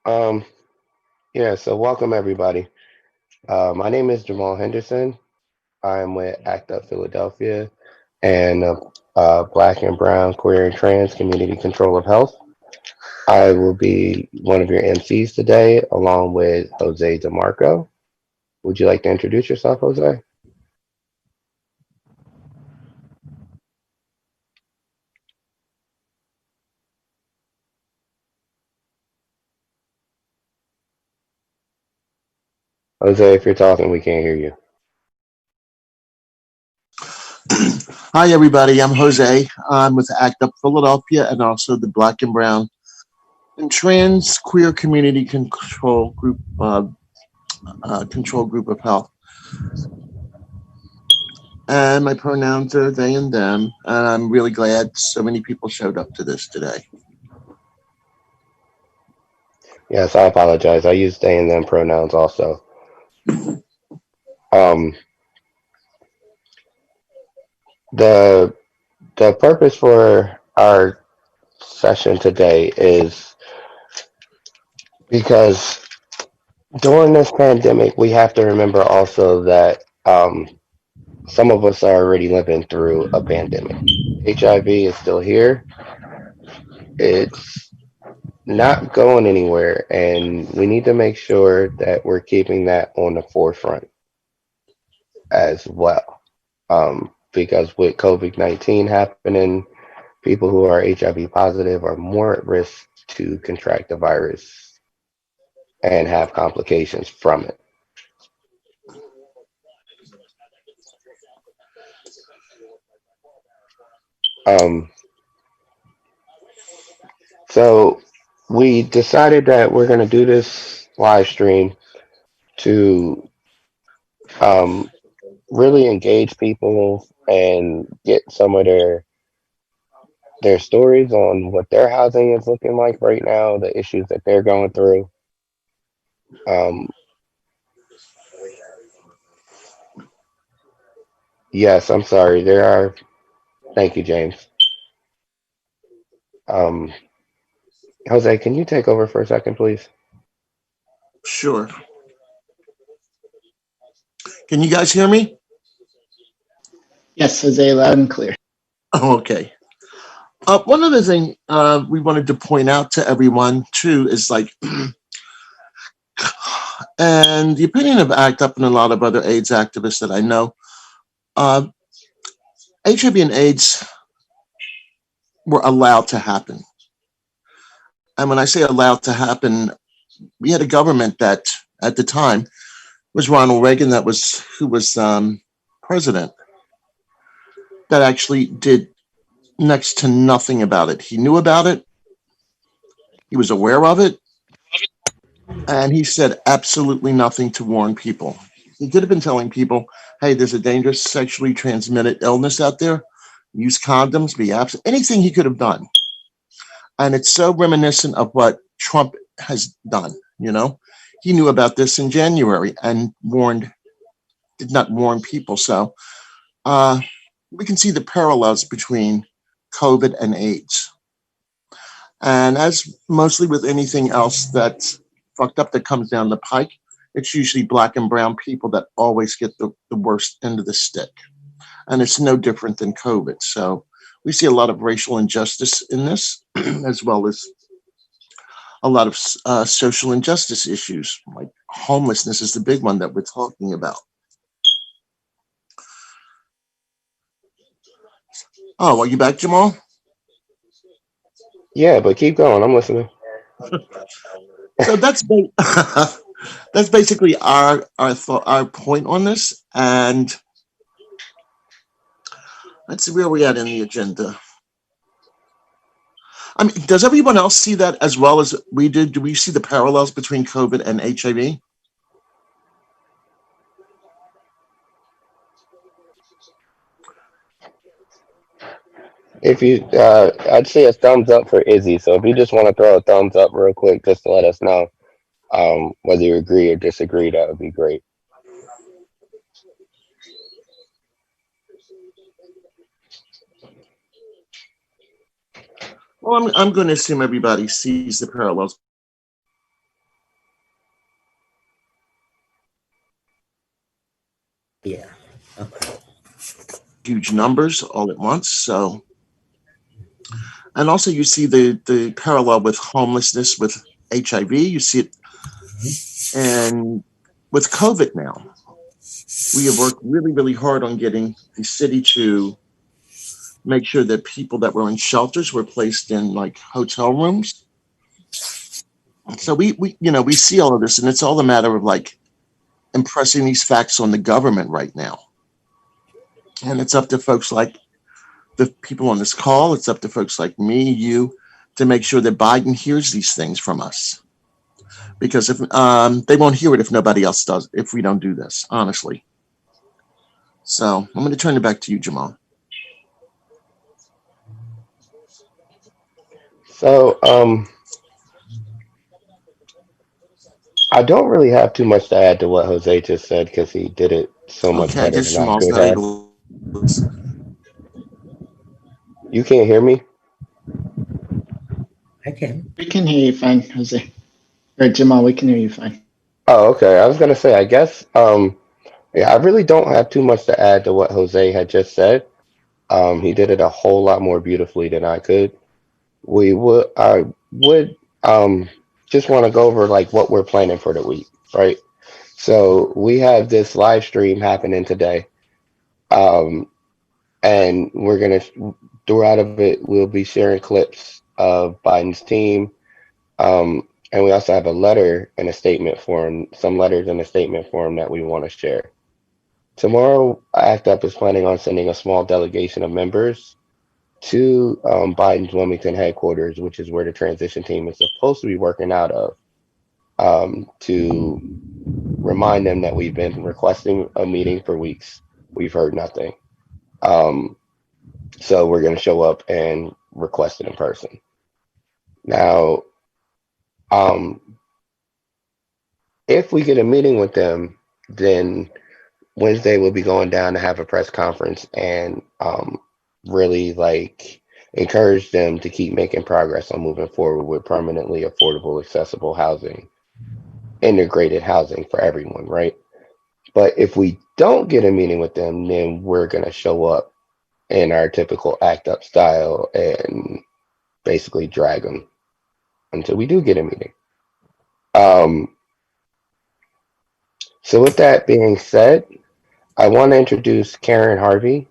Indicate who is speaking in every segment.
Speaker 1: Um, yeah, so welcome everybody. My name is Jamal Henderson. I'm with ACT UP Philadelphia and Black and Brown Queer and Trans Community Control of Health. I will be one of your MCs today, along with Jose DeMarco. Would you like to introduce yourself, Jose? Jose, if you're talking, we can't hear you.
Speaker 2: Hi, everybody. I'm Jose. I'm with ACT UP Philadelphia and also the Black and Brown and Trans Queer Community Control Group of Health. And my pronouns are they and them. And I'm really glad so many people showed up to this today.
Speaker 1: Yes, I apologize. I use they and them pronouns also. Um, the the purpose for our session today is because during this pandemic, we have to remember also that some of us are already living through a pandemic. HIV is still here. It's not going anywhere, and we need to make sure that we're keeping that on the forefront as well. Because with COVID-19 happening, people who are HIV positive are more at risk to contract the virus and have complications from it. Um, so we decided that we're going to do this live stream to um, really engage people and get some of their stories on what their housing is looking like right now, the issues that they're going through. Um, yes, I'm sorry. There are. Thank you, James. Um, Jose, can you take over for a second, please?
Speaker 2: Sure. Can you guys hear me?
Speaker 3: Yes, Jose, loud and clear.
Speaker 2: Oh, okay. One other thing we wanted to point out to everyone, too, is like, and the opinion of ACT UP and a lot of other AIDS activists that I know, uh, HIV and AIDS were allowed to happen. And when I say allowed to happen, we had a government that at the time was Ronald Reagan, that was who was president, that actually did next to nothing about it. He knew about it, he was aware of it, and he said absolutely nothing to warn people. He could have been telling people, hey, there's a dangerous sexually transmitted illness out there. Use condoms, be absent, anything he could have done. And it's so reminiscent of what Trump has done, you know? He knew about this in January and did not warn people. So uh, we can see the parallels between COVID and AIDS. And as mostly with anything else that's fucked up that comes down the pike, it's usually black and brown people that always get the worst end of the stick. And it's no different than COVID. So we see a lot of racial injustice in this, as well as a lot of social injustice issues, like homelessness is the big one that we're talking about. Oh, are you back, Jamal?
Speaker 1: Yeah, but keep going. I'm listening.
Speaker 2: So that's basically our point on this, and let's see where we at in the agenda. I mean, does everyone else see that as well as we did? Do we see the parallels between COVID and HIV?
Speaker 1: If you, I'd say a thumbs up for Izzy. So if you just want to throw a thumbs up real quick, just to let us know whether you agree or disagree, that would be great.
Speaker 2: Well, I'm going to assume everybody sees the parallels.
Speaker 4: Okay.
Speaker 2: huge numbers all at once. So, and also you see the parallel with homelessness with HIV. You see it, and with COVID now, we have worked really, really hard on getting the city to make sure that people that were in shelters were placed in like hotel rooms. So we see all of this, and it's all a matter of like impressing these facts on the government right now. And it's up to folks like the people on this call. It's up to folks like me, you, to make sure that Biden hears these things from us. Because if they won't hear it if nobody else does, if we don't do this, honestly. So I'm going to turn it back to you, Jamal.
Speaker 1: So, I don't really have too much to add to what Jose just said because he did it so much
Speaker 2: Okay, I
Speaker 1: better
Speaker 2: guess
Speaker 1: than I
Speaker 2: Jamal's
Speaker 1: could
Speaker 2: not
Speaker 1: have.
Speaker 2: able.
Speaker 1: You can't hear me?
Speaker 4: I can.
Speaker 3: We can hear you fine, Jose. Or Jamal, we can hear you fine.
Speaker 1: Oh, okay. I was gonna say, I guess, yeah, I really don't have too much to add to what Jose had just said. He did it a whole lot more beautifully than I could. I would, just want to go over like what we're planning for the week, right? So we have this live stream happening today. Um, and we're gonna throughout of it we'll be sharing clips of Biden's team, and we also have a letter and a statement form, some letters and a statement form that we want to share. Tomorrow, ACT UP is planning on sending a small delegation of members to Biden's Wilmington headquarters, which is where the transition team is supposed to be working out of, to remind them that we've been requesting a meeting for weeks. We've heard nothing. Um, So we're going to show up and request it in person. Now, um, if we get a meeting with them, then Wednesday we'll be going down to have a press conference and really like encourage them to keep making progress on moving forward with permanently affordable, accessible housing, integrated housing for everyone, right? But if we don't get a meeting with them, then we're going to show up in our typical act up style and basically drag them until we do get a meeting. Um, so with that being said, I want to introduce Karen Harvey,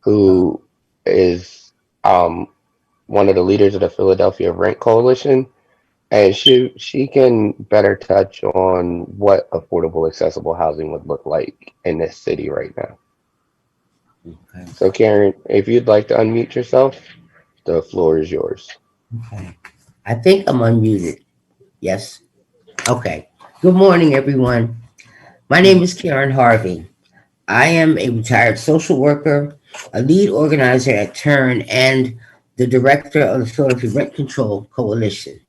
Speaker 1: who is one of the leaders of the Philadelphia Rent Coalition, and she can better touch on what affordable, accessible housing would look like in this city right now.
Speaker 4: Okay.
Speaker 1: So Karen, if you'd like to unmute yourself, the floor is yours.
Speaker 4: Okay. I think I'm unmuted. Yes. Okay. Good morning, everyone. My name is Karen Harvey. I am a retired social worker, a lead organizer at Turn, and the director of the Philadelphia Rent Control Coalition.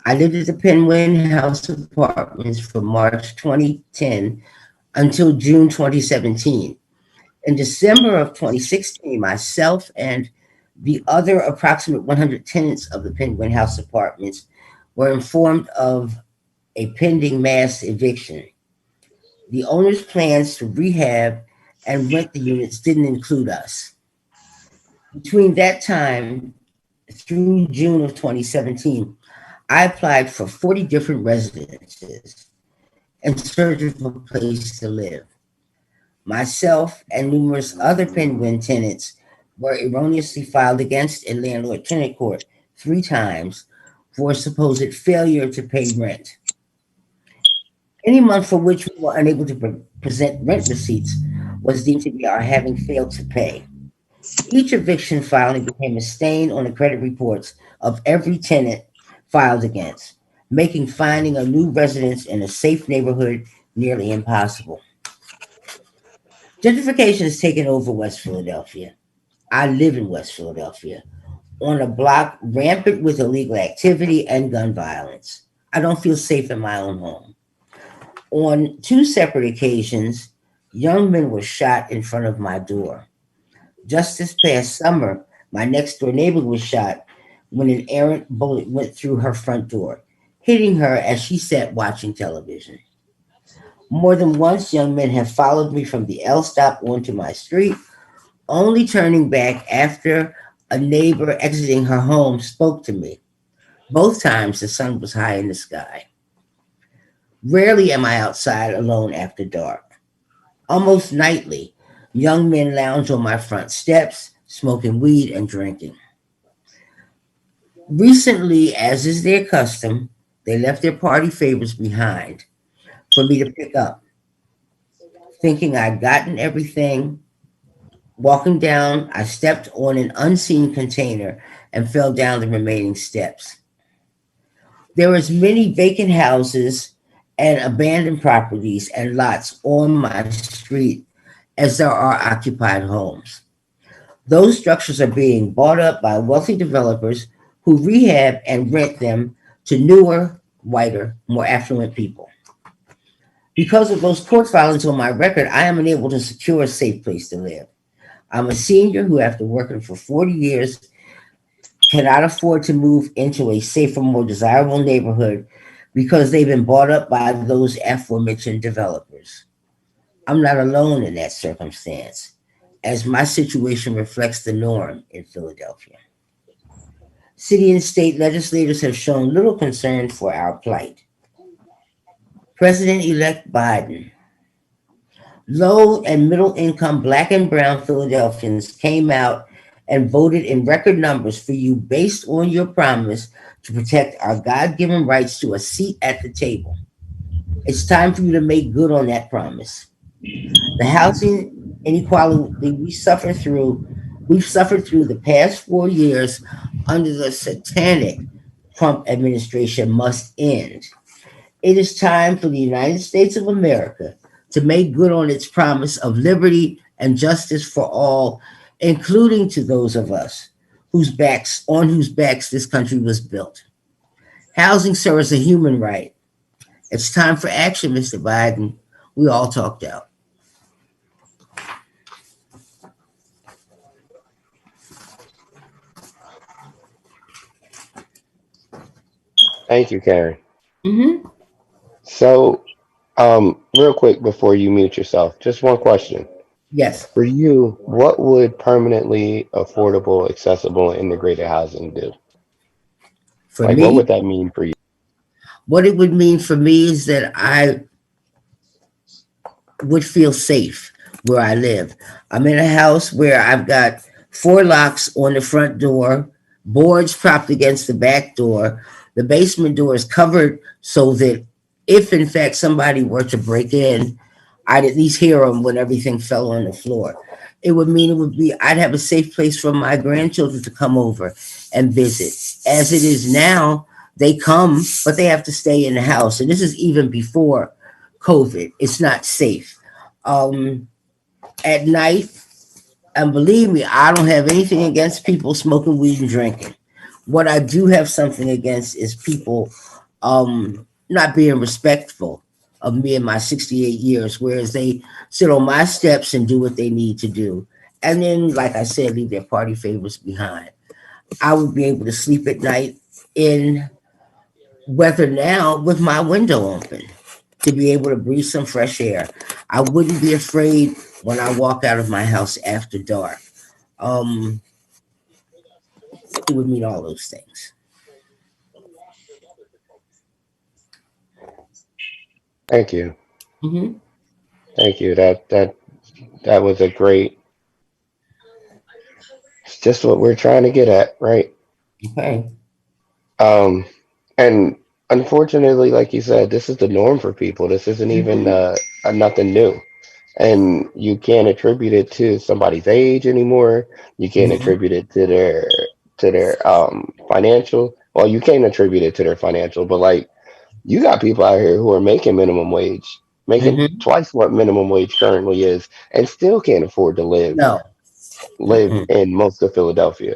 Speaker 4: I lived at the Penguin House Apartments from March 2010 until June 2017. In December of 2016, myself and the other approximate 100 tenants of the Penguin House Apartments were informed of a pending mass eviction. The owner's plans to rehab and rent the units didn't include us. Between that time through June of 2017, I applied for 40 different residences in search of a place to live. Myself and numerous other Penguin tenants were erroneously filed against in landlord tenant court 3 times for supposed failure to pay rent. Any month for which we were unable to present rent receipts was deemed to be our having failed to pay. Each eviction filing became a stain on the credit reports of every tenant filed against, making finding a new residence in a safe neighborhood nearly impossible. Gentrification has taken over West Philadelphia. I live in West Philadelphia, on a block rampant with illegal activity and gun violence. I don't feel safe in my own home. On 2 separate occasions, young men were shot in front of my door. Just this past summer, my next door neighbor was shot when an errant bullet went through her front door, hitting her as she sat watching television. More than once, young men have followed me from the L stop onto my street, only turning back after a neighbor exiting her home spoke to me. Both times the sun was high in the sky. Rarely am I outside alone after dark. Almost nightly, young men lounge on my front steps, smoking weed and drinking. Recently, as is their custom, they left their party favors behind for me to pick up, thinking I'd gotten everything. Walking down, I stepped on an unseen container and fell down the remaining steps. There is many vacant houses and abandoned properties and lots on my street as there are occupied homes. Those structures are being bought up by wealthy developers who rehab and rent them to newer, whiter, more affluent people. Because of those court filings on my record, I am unable to secure a safe place to live. I'm a senior who, after working for 40 years, cannot afford to move into a safer, more desirable neighborhood because they've been bought up by those aforementioned developers. I'm not alone in that circumstance, as my situation reflects the norm in Philadelphia. City and state legislators have shown little concern for our plight. President elect Biden, low and middle income black and brown Philadelphians came out and voted in record numbers for you based on your promise to protect our God given rights to a seat at the table. It's time for you to make good on that promise. The housing inequality we've suffered through the past 4 years under the satanic Trump administration must end. It is time for the United States of America to make good on its promise of liberty and justice for all, including to those of us whose backs this country was built. Housing, sir, is a human right. It's time for action, Mr. Biden. We all talked out.
Speaker 1: Thank you, Karen.
Speaker 4: Hmm.
Speaker 1: So, real quick before you mute yourself, just one question.
Speaker 4: Yes.
Speaker 1: For you, what would permanently affordable, accessible, and integrated housing do?
Speaker 4: For
Speaker 1: Like, what
Speaker 4: me,
Speaker 1: would that mean for you?
Speaker 4: what it would mean for me is that I would feel safe where I live. I'm in a house where I've got four locks on the front door, boards propped against the back door. The basement door is covered so that if in fact somebody were to break in, I'd at least hear them when everything fell on the floor. It would mean I'd have a safe place for my grandchildren to come over and visit. As it is now, they come, but they have to stay in the house. And this is even before COVID. It's not safe. Um, at night, and believe me, I don't have anything against people smoking weed and drinking. What I do have something against is people not being respectful of me in my 68 years, whereas they sit on my steps and do what they need to do. And then, like I said, leave their party favors behind. I would be able to sleep at night in weather now with my window open to be able to breathe some fresh air. I wouldn't be afraid when I walk out of my house after dark. Um, it would mean all those things.
Speaker 1: Thank you.
Speaker 4: Hmm.
Speaker 1: Thank you. That was a great. It's just what we're trying to get at, right?
Speaker 4: Okay.
Speaker 1: Um, and unfortunately, like you said, this is the norm for people. This isn't even
Speaker 4: Hmm.
Speaker 1: nothing new. And you can't attribute it to somebody's age anymore. You can't
Speaker 4: Hmm.
Speaker 1: attribute it to their financial. Well, you can't attribute it to their financial, but like you got people out here who are making minimum wage, making
Speaker 4: Hmm.
Speaker 1: twice what minimum wage currently is, and still can't afford to
Speaker 4: No.
Speaker 1: live
Speaker 4: Mm-mm.
Speaker 1: in most of Philadelphia.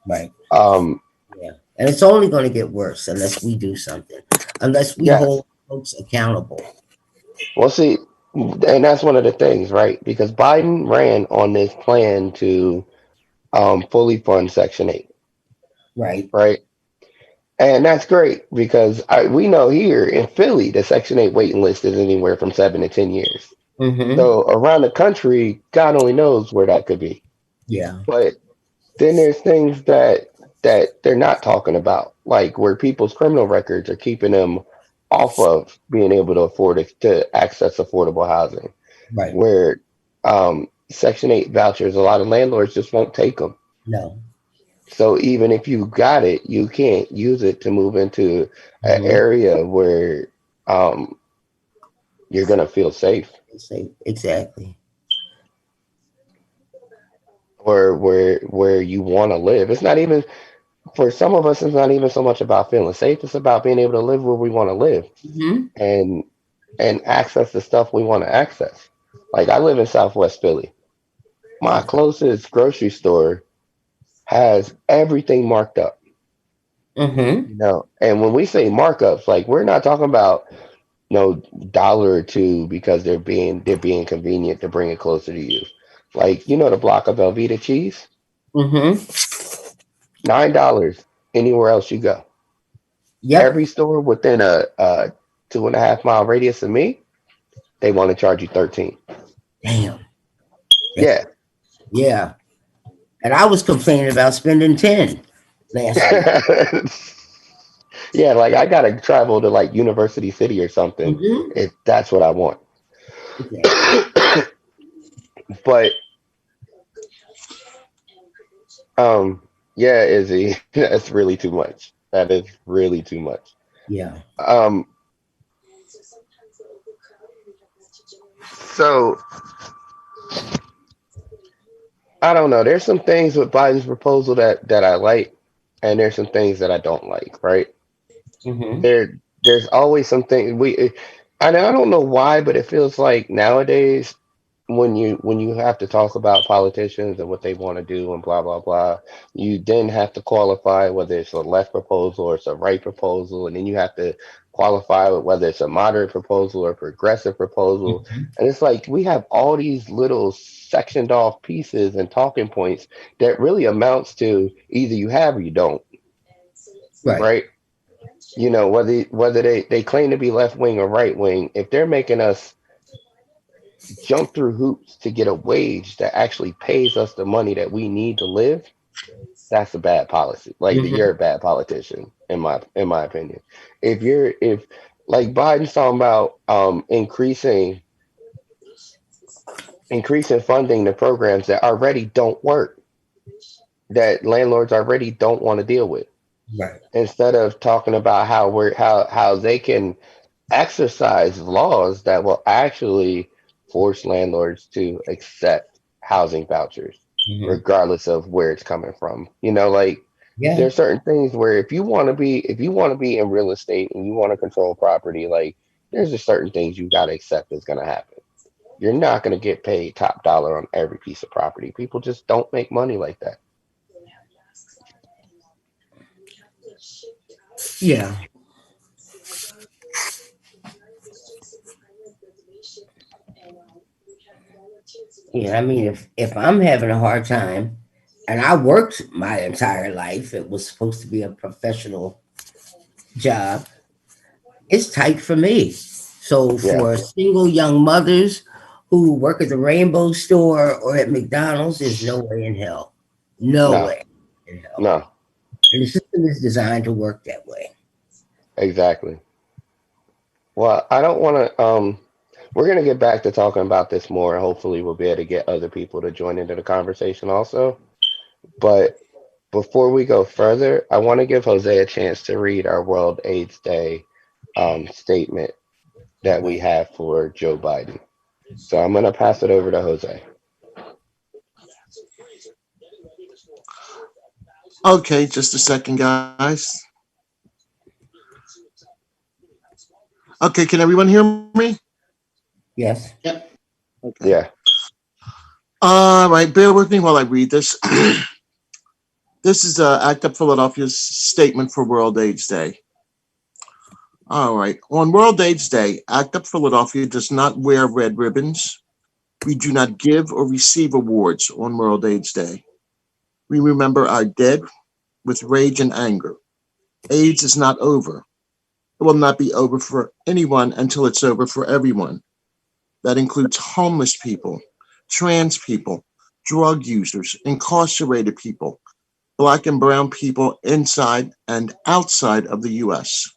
Speaker 4: Right.
Speaker 1: Um,
Speaker 4: Yeah. And it's only going to get worse unless we do something, unless we
Speaker 1: yes.
Speaker 4: hold folks accountable.
Speaker 1: Well, see, and that's one of the things, right? Because Biden ran on this plan to fully fund Section 8,
Speaker 4: Right.
Speaker 1: right? And that's great because we know here in Philly, the Section 8 waiting list is anywhere from 7 to 10 years.
Speaker 4: Mm-hmm.
Speaker 1: So around the country, God only knows where that could be.
Speaker 4: Yeah.
Speaker 1: But then there's things that they're not talking about, like where people's criminal records are keeping them off of being able to afford it, to access affordable housing.
Speaker 4: Right.
Speaker 1: Where Section 8 vouchers, a lot of landlords just won't take them.
Speaker 4: No.
Speaker 1: So even if you got it, you can't use it to move into an
Speaker 4: Mm-hmm.
Speaker 1: area where um, you're gonna feel safe,
Speaker 4: Say exactly.
Speaker 1: or where you want to live. It's not even, for some of us, it's not even so much about feeling safe. It's about being able to live where we want to live,
Speaker 4: Mm-hmm.
Speaker 1: and access the stuff we want to access. Like I live in Southwest Philly. My closest grocery store has everything marked up.
Speaker 4: Mm-hmm.
Speaker 1: And when we say markups, like we're not talking about no dollar or two because they're being convenient to bring it closer to you. Like the block of Velveeta cheese,
Speaker 4: Mm-hmm.
Speaker 1: $9 anywhere else you go.
Speaker 4: Yep.
Speaker 1: Every store within a 2.5 mile radius of me, they want to charge you 13.
Speaker 4: Damn. That-
Speaker 1: Yeah.
Speaker 4: yeah. And I was complaining about spending 10 last week.
Speaker 1: Yeah, like I gotta travel to like University City or something
Speaker 4: Mm-hmm.
Speaker 1: if that's what I want.
Speaker 4: Exactly.
Speaker 1: But yeah, Izzy, that's really too much. That is really too much.
Speaker 4: Yeah.
Speaker 1: Um, so I don't know. There's some things with Biden's proposal that I like, and there's some things that I don't like. Right?
Speaker 4: Mm-hmm.
Speaker 1: There's always something and I don't know why, but it feels like nowadays when you have to talk about politicians and what they want to do and blah blah blah, you then have to qualify whether it's a left proposal or it's a right proposal, and then you have to qualify with whether it's a moderate proposal or progressive proposal.
Speaker 4: Mm-hmm.
Speaker 1: And it's like we have all these little sectioned off pieces and talking points that really amounts to either you have or you don't,
Speaker 4: Right.
Speaker 1: right? Whether they claim to be left wing or right wing, if they're making us jump through hoops to get a wage that actually pays us the money that we need to live, that's a bad policy. Like
Speaker 4: Mm-hmm.
Speaker 1: you're a bad politician, in my opinion. If like Biden's talking about increasing funding to programs that already don't work, that landlords already don't want to deal with,
Speaker 4: Right.
Speaker 1: instead of talking about how they can exercise laws that will actually force landlords to accept housing vouchers,
Speaker 4: Mm-hmm.
Speaker 1: regardless of where it's coming from. Like
Speaker 4: Yeah.
Speaker 1: there's certain things where if you want to be in real estate and you want to control property, like there's just certain things you got to accept is going to happen. You're not going to get paid top dollar on every piece of property. People just don't make money like that.
Speaker 4: Yeah. Yeah. I mean, if I'm having a hard time, and I worked my entire life, it was supposed to be a professional job. It's tight for me. So
Speaker 1: Yeah.
Speaker 4: for single young mothers who work at the Rainbow Store or at McDonald's, there's no way in hell. No
Speaker 1: No.
Speaker 4: way in hell.
Speaker 1: No.
Speaker 4: And the system is designed to work that way.
Speaker 1: Exactly. Well, I don't want to. We're gonna get back to talking about this more. Hopefully, we'll be able to get other people to join into the conversation also. But before we go further, I want to give Jose a chance to read our World AIDS Day statement that we
Speaker 4: Right.
Speaker 1: have for Joe Biden. So I'm gonna pass it over to Jose.
Speaker 2: Okay, just a second, guys. Okay, can everyone hear me?
Speaker 4: Yes.
Speaker 3: Yep.
Speaker 2: Okay.
Speaker 1: Yeah.
Speaker 2: All right, bear with me while I read this. This is ACT UP Philadelphia's statement for World AIDS Day. All right. On World AIDS Day, ACT UP Philadelphia does not wear red ribbons. We do not give or receive awards on World AIDS Day. We remember our dead with rage and anger. AIDS is not over. It will not be over for anyone until it's over for everyone. That includes homeless people, trans people, drug users, incarcerated people, Black and brown people inside and outside of the US.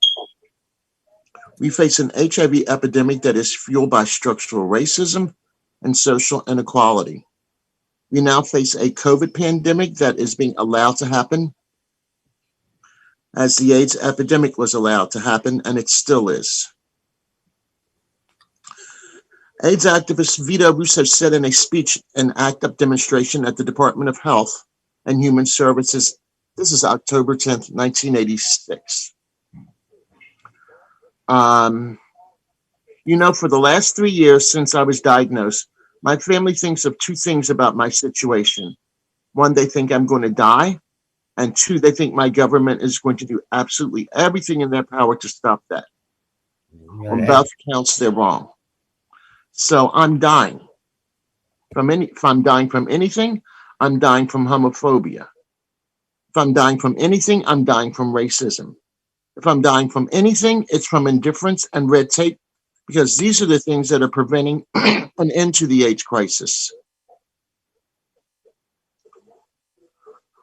Speaker 2: We face an HIV epidemic that is fueled by structural racism and social inequality. We now face a COVID pandemic that is being allowed to happen as the AIDS epidemic was allowed to happen, and it still is. AIDS activist Vito Russo said in a speech and ACT UP demonstration at the Department of Health and Human Services, this is October 10th, 1986. For the last 3 years since I was diagnosed, my family thinks of two things about my situation. One, they think I'm going to die. And two, they think my government is going to do absolutely everything in their power to stop that. On both counts, they're wrong. So I'm dying. If I'm dying from anything, I'm dying from homophobia. If I'm dying from anything, I'm dying from racism. If I'm dying from anything, it's from indifference and red tape, because these are the things that are preventing an end to the AIDS crisis.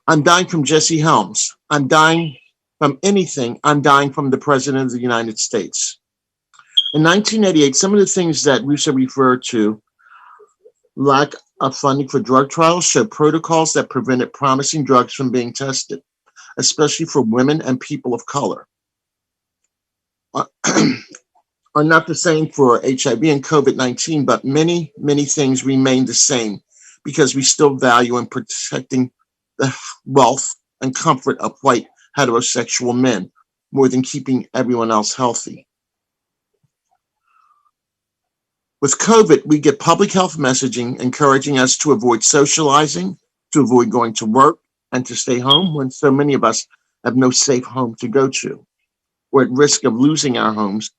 Speaker 2: I'm dying from Jesse Helms. I'm dying from anything. I'm dying from the President of the United States. In 1988, some of the things that Russo referred to, lack of funding for drug trials, showed protocols that prevented promising drugs from being tested, especially for women and people of color. Are not the same for HIV and COVID-19, but many, many things remain the same because we still value in protecting the wealth and comfort of white heterosexual men more than keeping everyone else healthy. With COVID, we get public health messaging encouraging us to avoid socializing, to avoid going to work, and to stay home when so many of us have no safe home to go to. We're at risk of losing our homes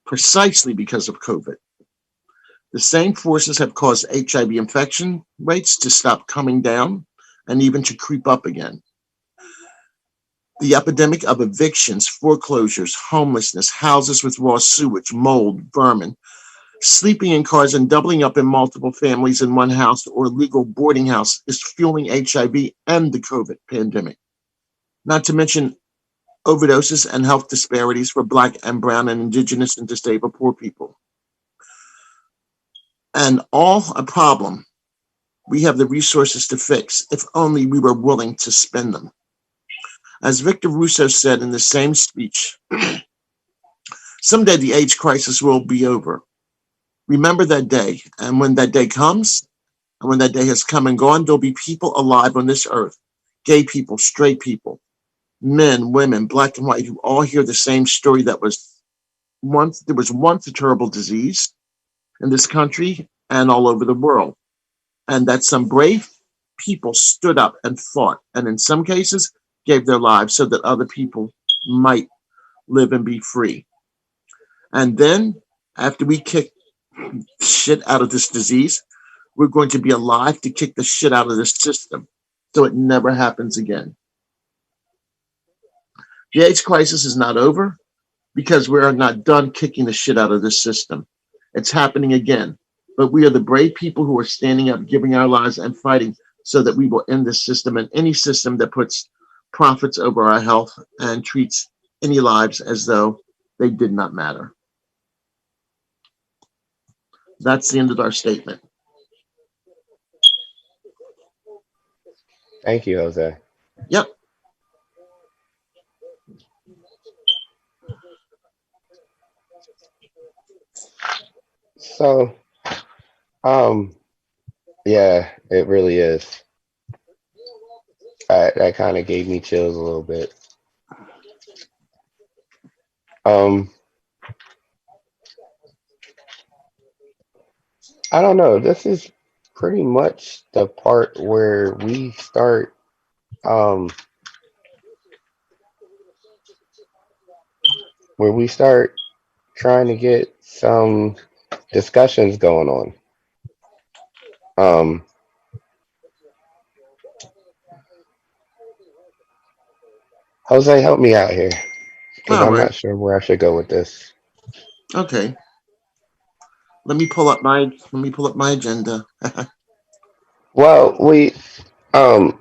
Speaker 2: precisely because of COVID. The same forces have caused HIV infection rates to stop coming down and even to creep up again. The epidemic of evictions, foreclosures, homelessness, houses with raw sewage, mold, vermin, sleeping in cars and doubling up in multiple families in one house or legal boarding house is fueling HIV and the COVID pandemic. Not to mention overdoses and health disparities for Black and brown and indigenous and disabled poor people. And all a problem we have the resources to fix if only we were willing to spend them. As Victor Russo said in the same speech, someday the AIDS crisis will be over. Remember that day, and when that day comes, and when that day has come and gone, there'll be people alive on this earth, gay people, straight people, men, women, Black and white, who all hear the same story that there was once a terrible disease in this country and all over the world, and that some brave people stood up and fought, and in some cases gave their lives so that other people might live and be free. And then, after we kick shit out of this disease, we're going to be alive to kick the shit out of this system so it never happens again. The AIDS crisis is not over because we are not done kicking the shit out of this system. It's happening again. But we are the brave people who are standing up, giving our lives and fighting so that we will end this system and any system that puts profits over our health and treats any lives as though they did not matter. That's the end of our statement.
Speaker 1: Thank you, Jose.
Speaker 2: Yep.
Speaker 1: So, um, yeah, it really is. That kind of gave me chills a little bit. Um, I don't know. This is pretty much the part um, where we start trying to get some discussions going on. Um, Jose, help me out here because
Speaker 2: All
Speaker 1: I'm
Speaker 2: right.
Speaker 1: not sure where I should go with this.
Speaker 2: Okay. Let me pull up my agenda.
Speaker 1: Well, um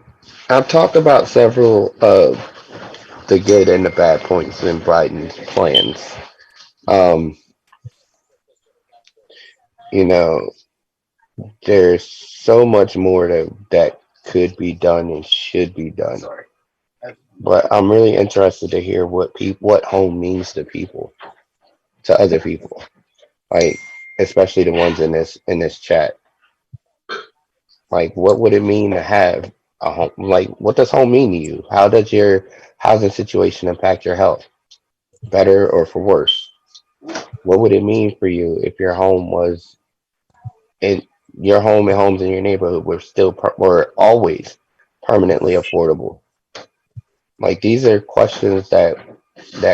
Speaker 1: I've talked about several of the good and the bad points in Biden's plans. Um, you know, there's so much more that could be done and should be done. But I'm really interested to hear what home means to people, to other people, like especially the ones in this chat. Like, what would it mean to have a home? Like, what does home mean to you? How does your housing situation impact your health, better or for worse? What would it mean for you if your home was in your home and homes in your neighborhood were always permanently affordable? Like, these are questions that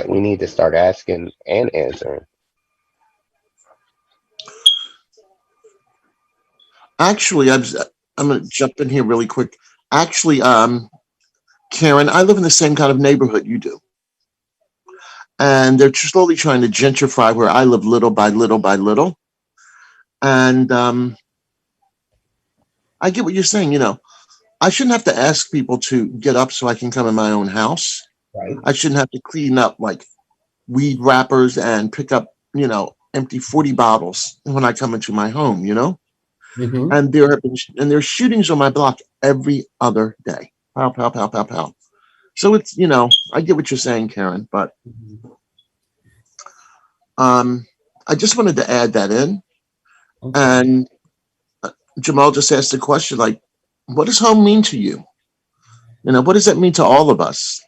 Speaker 1: we need to start asking and answering.
Speaker 2: Actually, I'm gonna jump in here really quick. Actually, Karen, I live in the same kind of neighborhood you do, and they're slowly trying to gentrify where I live, little by little by little. And I get what you're saying. I shouldn't have to ask people to get up so I can come in my own house.
Speaker 4: Right.
Speaker 2: I shouldn't have to clean up like weed wrappers and pick up, empty 40 bottles when I come into my home.
Speaker 4: Mm-hmm.
Speaker 2: And there's shootings on my block every other day. Pow, pow, pow, pow, pow. So I get what you're saying, Karen, but um, I just wanted to add that in.
Speaker 4: Okay.
Speaker 2: And Jamal just asked the question, like, what does home mean to you? What does that mean to all of us?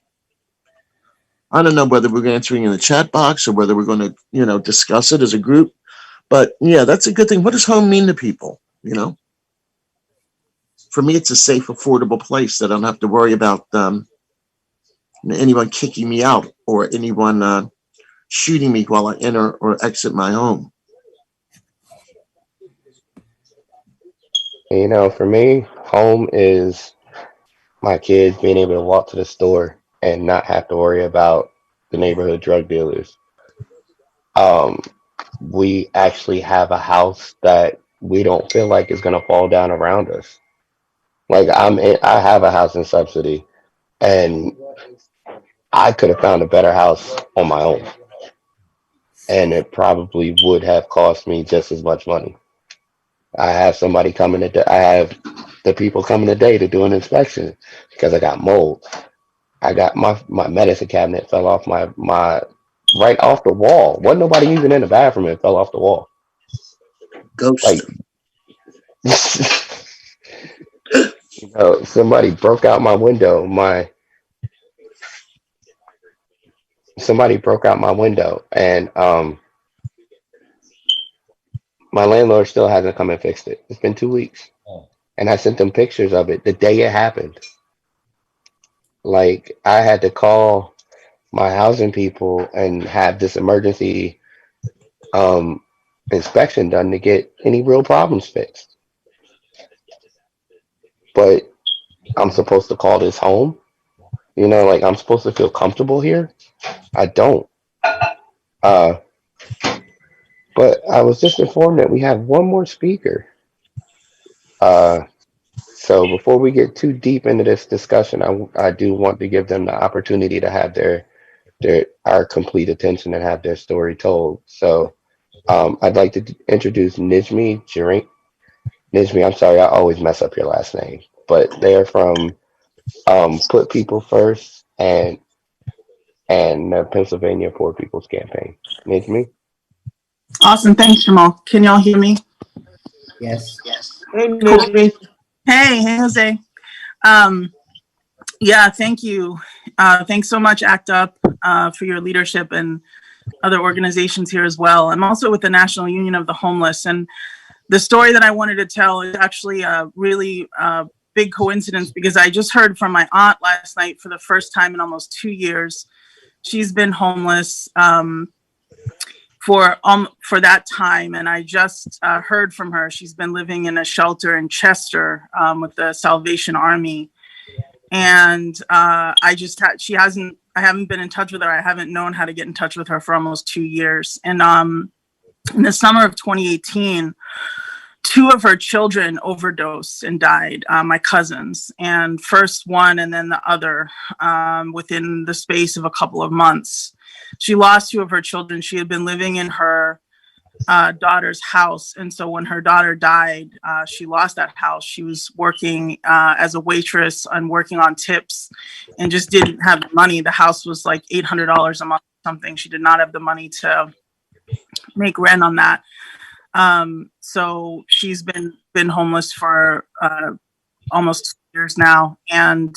Speaker 2: I don't know whether we're answering in the chat box or whether we're going to, discuss it as a group. But yeah, that's a good thing. What does home mean to people? For me, it's a safe, affordable place that I don't have to worry about anyone kicking me out or anyone shooting me while I enter or exit my home.
Speaker 1: And, for me, home is my kids being able to walk to the store and not have to worry about the neighborhood drug dealers. Um, we actually have a house that we don't feel like is going to fall down around us. Like, I have a housing subsidy, and I could have found a better house on my own, and it probably would have cost me just as much money. I have somebody coming to. I have the people coming today to do an inspection because I got mold. I got my medicine cabinet fell off my right off the wall. Wasn't nobody even in the bathroom. It fell off the wall.
Speaker 2: Ghost.
Speaker 1: Like, somebody broke out my window. Somebody broke out my window, and my landlord still hasn't come and fixed it. It's been 2 weeks,
Speaker 4: Oh.
Speaker 1: and I sent them pictures of it the day it happened. Like, I had to call my housing people and have this emergency um inspection done to get any real problems fixed. But I'm supposed to call this home. Like, I'm supposed to feel comfortable here. I don't. Uh, but I was just informed that we have one more speaker. Uh, so before we get too deep into this discussion, I do want to give them the opportunity to have their our complete attention and have their story told. So I'd like to introduce Nijmi Jiring. Nijmi, I'm sorry, I always mess up your last name, but they're from Put People First and the Pennsylvania Poor People's Campaign. Nijmi?
Speaker 5: Awesome. Thanks, Jamal. Can y'all hear me?
Speaker 4: Yes.
Speaker 2: Hey,
Speaker 5: Cool.
Speaker 2: Nijmi.
Speaker 5: Hey, Jose. Um, yeah, thank you. Thanks so much, ACT UP, for your leadership and other organizations here as well. I'm also with the National Union of the Homeless. And the story that I wanted to tell is actually a really big coincidence because I just heard from my aunt last night for the first time in almost 2 years. She's been homeless for that time, and I just heard from her. She's been living in a shelter in Chester with the Salvation Army, and she hasn't I haven't been in touch with her. I haven't known how to get in touch with her for almost 2 years. And in the summer of 2018, two of her children overdosed and died, my cousins, and first one and then the other within the space of a couple of months. She lost two of her children. She had been living in her daughter's house. And so when her daughter died, she lost that house. She was working as a waitress and working on tips and just didn't have the money. The house was like $800 a month or something. She did not have the money to make rent on that. So she's been homeless for almost 2 years now. And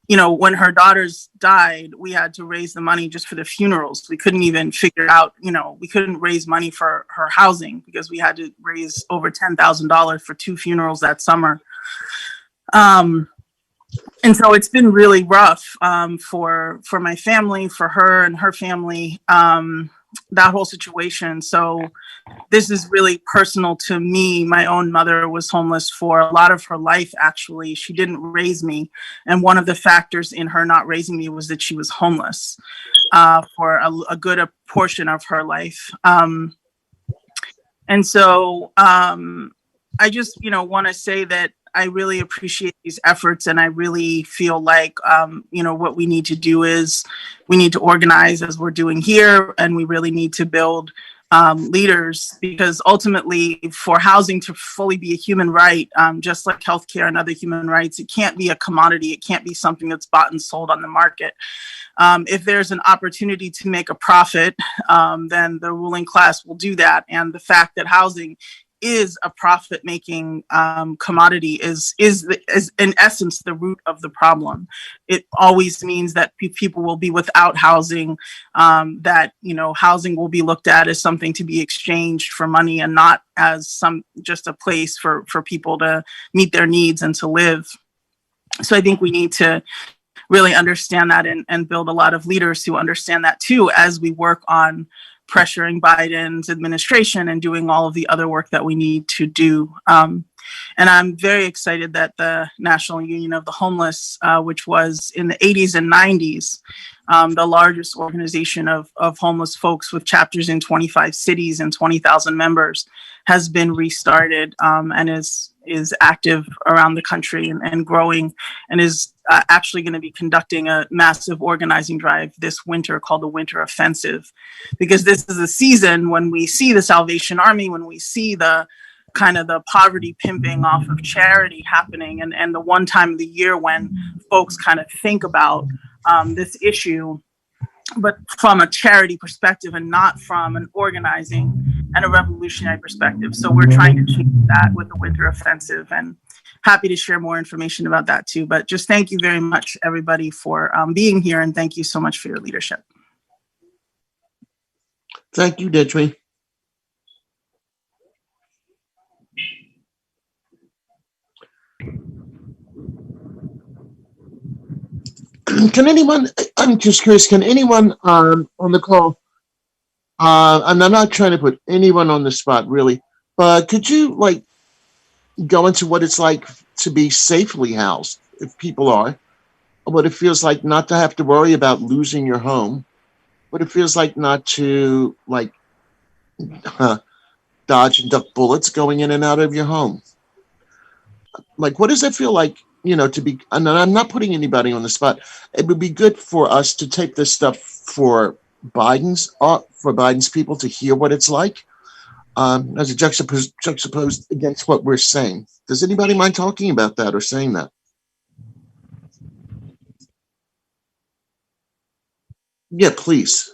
Speaker 5: you know, when her daughters died, we had to raise the money just for the funerals. We couldn't even figure out, you know, we couldn't raise money for her housing because we had to raise over $10,000 for two funerals that summer. And so it's been really rough for my family, for her and her family, that whole situation. So this is really personal to me. My own mother was homeless for a lot of her life, actually. She didn't raise me. And one of the factors in her not raising me was that she was homeless for a good portion of her life. And so I just, you know, want to say that I really appreciate these efforts, and I really feel like, you know, what we need to do is we need to organize as we're doing here, and we really need to build leaders, because ultimately for housing to fully be a human right, just like healthcare and other human rights, it can't be a commodity. It can't be something that's bought and sold on the market. If there's an opportunity to make a profit, then the ruling class will do that. And the fact that housing is a profit-making commodity is in essence the root of the problem. It always means that people will be without housing, that, you know, housing will be looked at as something to be exchanged for money and not as just a place for people to meet their needs and to live. So I think we need to really understand that and build a lot of leaders who understand that too, as we work on pressuring Biden's administration and doing all of the other work that we need to do. And I'm very excited that the National Union of the Homeless, which was in the 80s and 90s, the largest organization of homeless folks with chapters in 25 cities and 20,000 members, has been restarted and is active around the country and growing, and is actually going to be conducting a massive organizing drive this winter called the Winter Offensive, because this is a season when we see the Salvation Army, when we see the kind of the poverty pimping off of charity happening, and the one time of the year when folks kind of think about this issue, but from a charity perspective and not from an organizing and a revolutionary perspective. So we're trying to change that with the Winter Offensive, and happy to share more information about that too. But just thank you very much, everybody, for being here, and thank you so much for your leadership.
Speaker 2: Thank you, Detri. Can anyone, I'm just curious, can anyone on the call, and I'm not trying to put anyone on the spot really, but could you like go into what it's like to be safely housed, if people are, what it feels like not to have to worry about losing your home, what it feels like not to like dodge and duck bullets going in and out of your home? Like, what does it feel like, you know, to be, and I'm not putting anybody on the spot. It would be good for us to take this stuff for Biden's people to hear what it's like, as a juxtaposed against what we're saying. Does anybody mind talking about that or saying that? Yeah, please.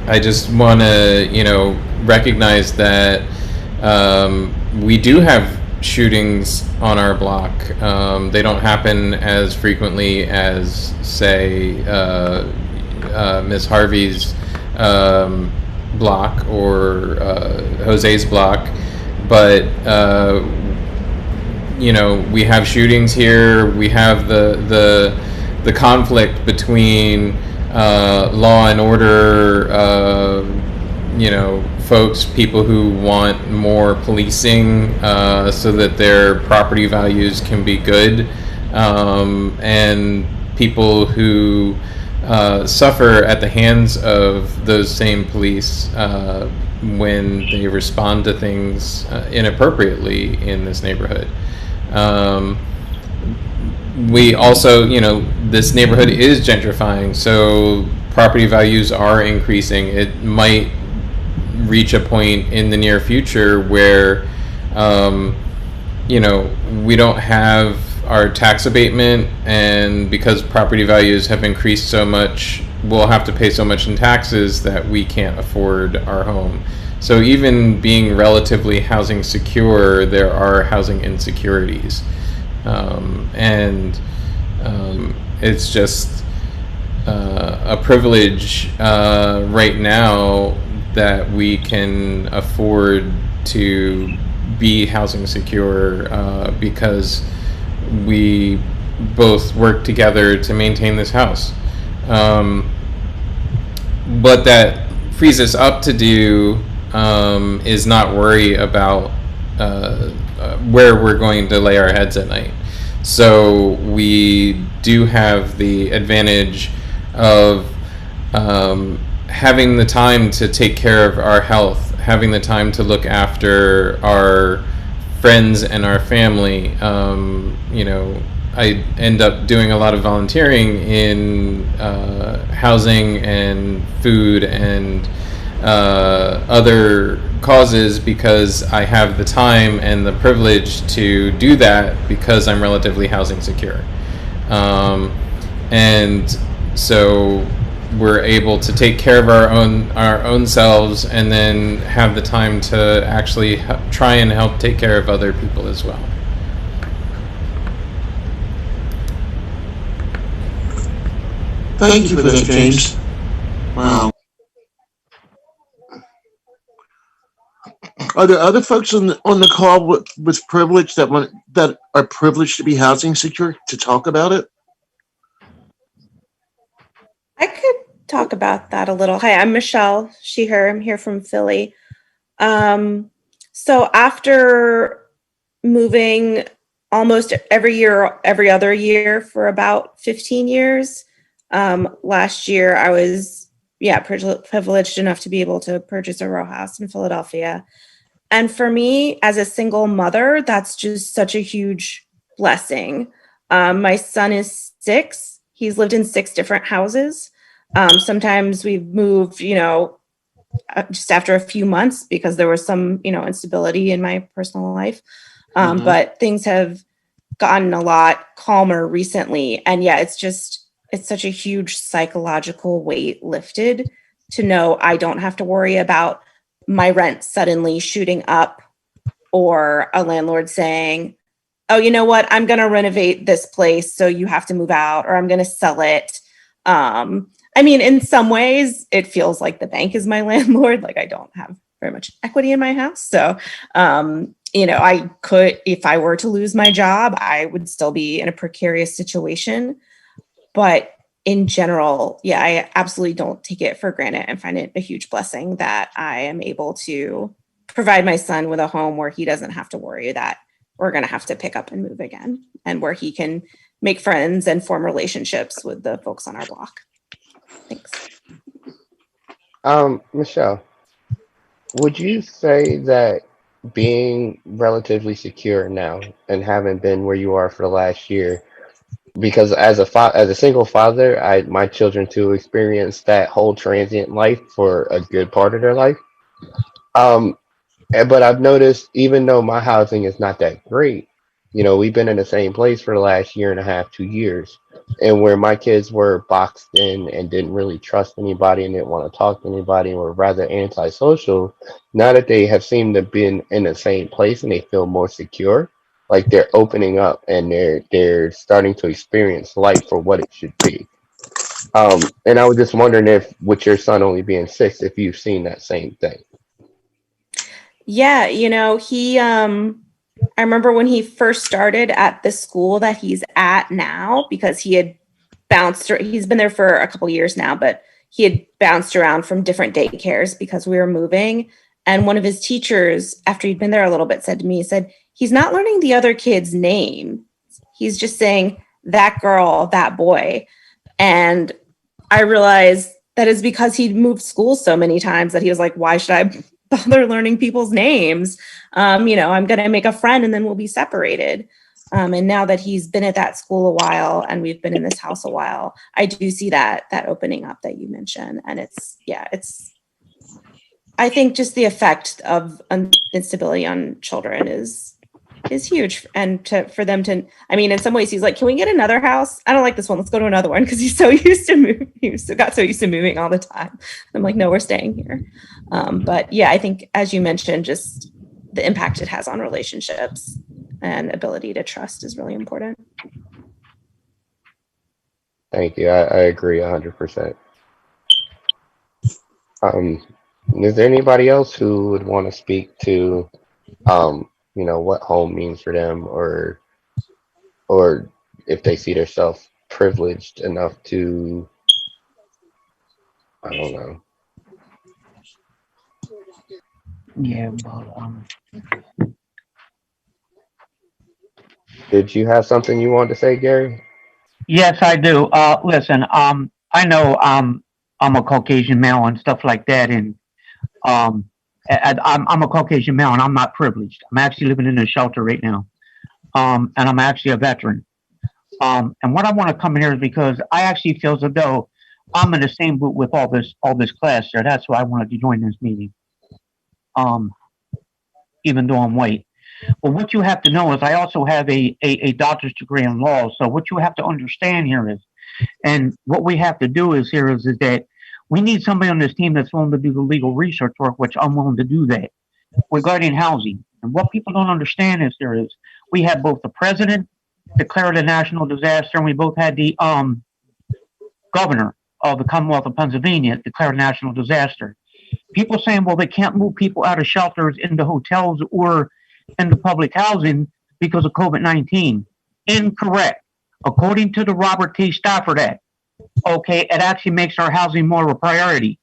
Speaker 6: I just want to, recognize that we do have shootings on our block. They don't happen as frequently as, say, Miss Harvey's block or Jose's block, but we have shootings here. We have the conflict between law and order, folks, people who want more policing so that their property values can be good, and people who suffer at the hands of those same police when they respond to things inappropriately in this neighborhood. We also, this neighborhood is gentrifying, so property values are increasing. It might reach a point in the near future where, we don't have our tax abatement, and because property values have increased so much, we'll have to pay so much in taxes that we can't afford our home. So even being relatively housing secure, there are housing insecurities. And it's just a privilege right now that we can afford to be housing secure because we both work together to maintain this house. What that frees us up to do is not worry about where we're going to lay our heads at night. So we do have the advantage of having the time to take care of our health, having the time to look after our friends and our family. I end up doing a lot of volunteering in housing and food and other causes because I have the time and the privilege to do that because I'm relatively housing secure. And so we're able to take care of our own selves and then have the time to actually try and help take care of other people as well.
Speaker 2: Thank you for that, James. Wow. Are there other folks on the call with privilege that are privileged to be housing secure to talk about it?
Speaker 7: I could talk about that a little. Hi, I'm Michelle, she, her. I'm here from Philly. So after moving almost every year, every other year for about 15 years, last year I was, privileged enough to be able to purchase a row house in Philadelphia. And for me, as a single mother, that's just such a huge blessing. My son is 6. He's lived in 6 different houses. Sometimes we've moved, just after a few months because there was some, instability in my personal life. But things have gotten a lot calmer recently. And yeah, it's such a huge psychological weight lifted to know I don't have to worry about my rent suddenly shooting up or a landlord saying, oh, you know what, I'm going to renovate this place, so you have to move out, or I'm going to sell it. I mean, in some ways, it feels like the bank is my landlord. Like I don't have very much equity in my house. So, I could, if I were to lose my job, I would still be in a precarious situation. But in general, I absolutely don't take it for granted and find it a huge blessing that I am able to provide my son with a home where he doesn't have to worry that we're going to have to pick up and move again, and where he can make friends and form relationships with the folks on our block. Thanks.
Speaker 1: Michelle, would you say that being relatively secure now and having been where you are for the last year, because as a single father, my children too experienced that whole transient life for a good part of their life. But I've noticed even though my housing is not that great, we've been in the same place for the last year and a half, 2 years. And where my kids were boxed in and didn't really trust anybody and didn't want to talk to anybody and were rather antisocial, now that they have seemed to be in the same place and they feel more secure, like they're opening up and they're starting to experience life for what it should be. And I was just wondering if, with your son only being 6, if you've seen that same thing.
Speaker 7: Yeah, I remember when he first started at the school that he's at now, because he's been there for a couple years now, but he had bounced around from different daycares because we were moving. And one of his teachers, after he'd been there a little bit, said to me, he said, he's not learning the other kid's name. He's just saying that girl, that boy. And I realized that is because he'd moved schools so many times that he was like, why should I bother learning people's names? I'm going to make a friend and then we'll be separated. And now that he's been at that school a while and we've been in this house a while, I do see that opening up that you mentioned. And I think just the effect of instability on children is huge. And for them to, in some ways he's like, can we get another house? I don't like this one. Let's go to another one. Cause he's so used to moving. Got so used to moving all the time. I'm like, no, we're staying here. But yeah, I think as you mentioned, just the impact it has on relationships and ability to trust is really important.
Speaker 1: Thank you. I agree 100%. Is there anybody else who would want to speak to, what home means for them, or if they see themselves privileged enough to, I don't know.
Speaker 8: Yeah, well,
Speaker 1: Did you have something you wanted to say, Gary?
Speaker 8: yes, I do. Listen, I know I'm a Caucasian male and stuff like that, and I'm a Caucasian male and I'm not privileged. I'm actually living in a shelter right now, and I'm actually a veteran. And what I want to come in here is because I actually feel as though I'm in the same boat with all this class here. That's why I wanted to join this meeting. Even though I'm white. But what you have to know is I also have a doctor's degree in law. So what you have to understand here is, and what we have to do is that we need somebody on this team that's willing to do the legal research work, which I'm willing to do that regarding housing. And what people don't understand is we had both the president declared a national disaster, and we both had the governor of the Commonwealth of Pennsylvania declared a national disaster. People saying, well, they can't move people out of shelters into hotels or into public housing because of COVID-19. Incorrect. According to the Robert T. Stafford Act, okay, it actually makes our housing more of a priority.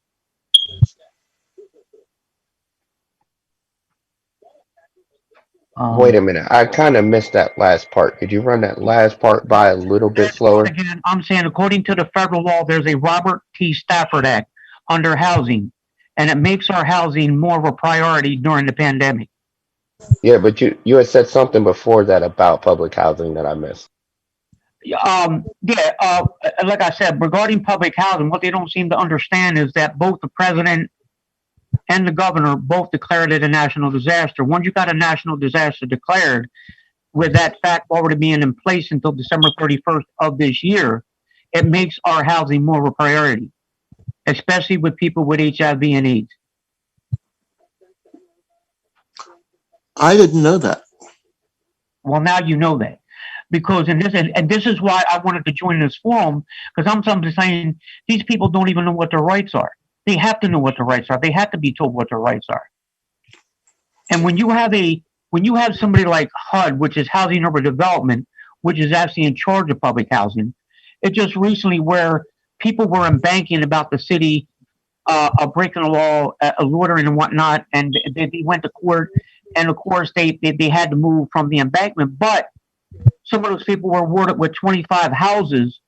Speaker 1: Wait a minute. I kind of missed that last part. Could you run that last part by a little bit slower?
Speaker 8: Again, I'm saying according to the federal law, there's a Robert T. Stafford Act under housing, and it makes our housing more of a priority during the pandemic.
Speaker 1: Yeah, but you had said something before that about public housing that I missed.
Speaker 8: Like I said, regarding public housing, what they don't seem to understand is that both the president and the governor both declared it a national disaster. Once you got a national disaster declared, with that fact already being in place until December 31st of this year, it makes our housing more of a priority, especially with people with HIV and AIDS.
Speaker 2: I didn't know that.
Speaker 8: Well, now you know that. Because this is why I wanted to join this forum, because I'm sometimes saying these people don't even know what their rights are. They have to know what their rights are. They have to be told what their rights are. And when you have somebody like HUD, which is Housing and Urban Development, which is actually in charge of public housing, it just recently where people were embanking about the city breaking the law, loitering and whatnot, and they went to court, and of course they had to move from the embankment, but some of those people were awarded with 25 houses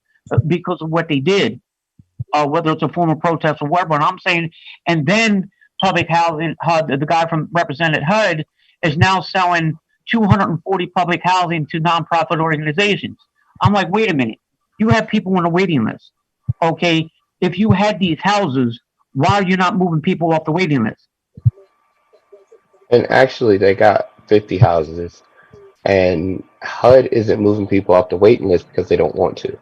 Speaker 8: because of what they did, whether it's a form of protest or whatever. And I'm saying, and then public housing, HUD, the guy from represented HUD, is now selling 240 public housing to nonprofit organizations. I'm like, wait a minute, you have people on a waiting list. Okay, if you had these houses, why are you not moving people off the waiting list?
Speaker 1: And actually, they got 50 houses. And HUD isn't moving people off the waiting list because they don't want to.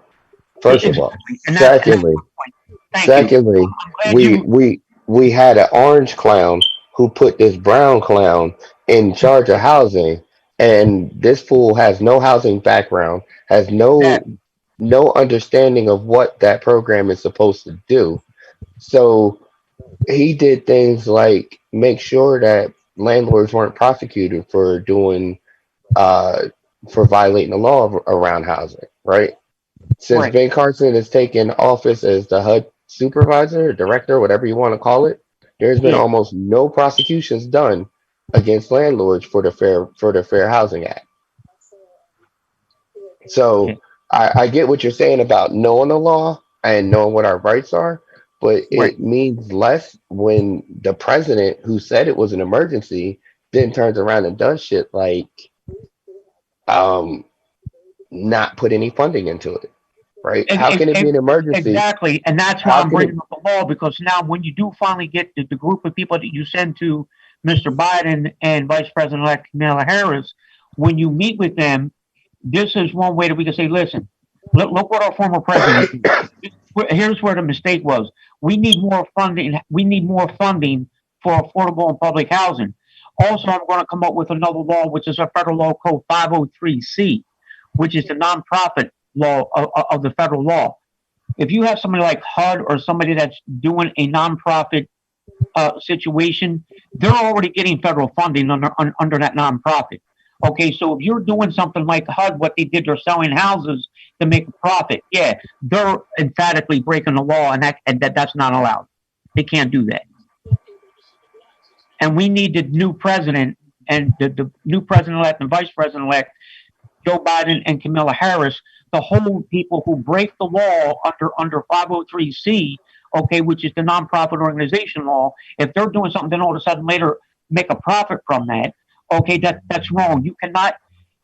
Speaker 1: First of all.
Speaker 8: Exactly. And that's
Speaker 1: Secondly,
Speaker 8: my point. Thank you.
Speaker 1: secondly,
Speaker 8: I'm glad
Speaker 1: we
Speaker 8: you.
Speaker 1: we we had an orange clown who put this brown clown in charge of housing, and this fool has no housing background, has
Speaker 8: Exactly.
Speaker 1: no understanding of what that program is supposed to do. So he did things like make sure that landlords weren't prosecuted for doing uh for violating the law around housing, right? Since
Speaker 8: Right.
Speaker 1: Ben Carson has taken office as the HUD supervisor, director, whatever you want to call it, there's been
Speaker 8: Yeah.
Speaker 1: almost no prosecutions done against landlords for the Fair Housing Act.
Speaker 8: Yeah.
Speaker 1: So I get what you're saying about knowing the law and knowing what our rights are, but
Speaker 8: Right.
Speaker 1: it means less when the president who said it was an emergency then turns around and does shit like um not put any funding into it. Right?
Speaker 8: Ex-
Speaker 1: How
Speaker 8: ex-
Speaker 1: can it be
Speaker 8: ex-
Speaker 1: an emergency?
Speaker 8: Exactly. And that's why
Speaker 1: How
Speaker 8: I'm
Speaker 1: can it
Speaker 8: bringing up the law, because now when you do finally get the group of people that you send to Mr. Biden and Vice President elect Kamala Harris, when you meet with them, this is one way that we can say, listen, look what our former president did. Here's where the mistake was. We need more funding. We need more funding for affordable and public housing. Also, I'm going to come up with another law, which is a federal law code 503C, which is the nonprofit law of the federal law. If you have somebody like HUD or somebody that's doing a nonprofit situation, they're already getting federal funding under that nonprofit. Okay, so if you're doing something like HUD, what they did, they're selling houses to make a profit. Yeah, they're emphatically breaking the law, and that's not allowed. They can't do that. And we need the new president and the new president elect and vice president elect Joe Biden and Kamala Harris to hold people who break the law under 503C, okay, which is the nonprofit organization law. If they're doing something, then all of a sudden later make a profit from that, okay, that's wrong. You cannot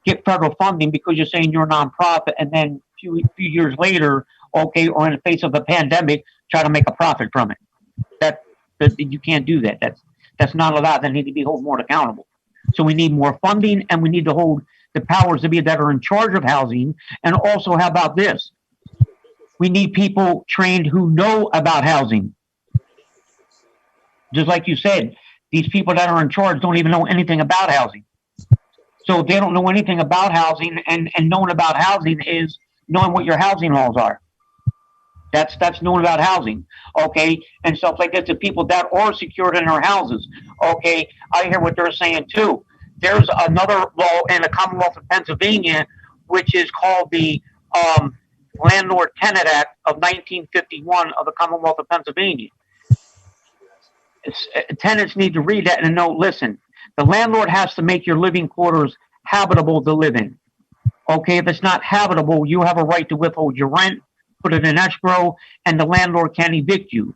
Speaker 8: get federal funding because you're saying you're a nonprofit, and then few years later, okay, or in the face of a pandemic, try to make a profit from it. That, that you can't do that. That's not allowed. They need to be held more accountable. So we need more funding, and we need to hold the powers to be that are in charge of housing. And also, how about this? We need people trained who know about housing. Just like you said, these people that are in charge don't even know anything about housing. So if they don't know anything about housing, and knowing about housing is knowing what your housing laws are. That's knowing about housing, okay, and stuff like that. To people that are secured in their houses, okay. I hear what they're saying too. There's another law in the Commonwealth of Pennsylvania, which is called the Landlord Tenant Act of 1951 of the Commonwealth of Pennsylvania. Tenants need to read that and know. Listen, the landlord has to make your living quarters habitable to live in. Okay, if it's not habitable, you have a right to withhold your rent, put it in escrow, and the landlord can evict you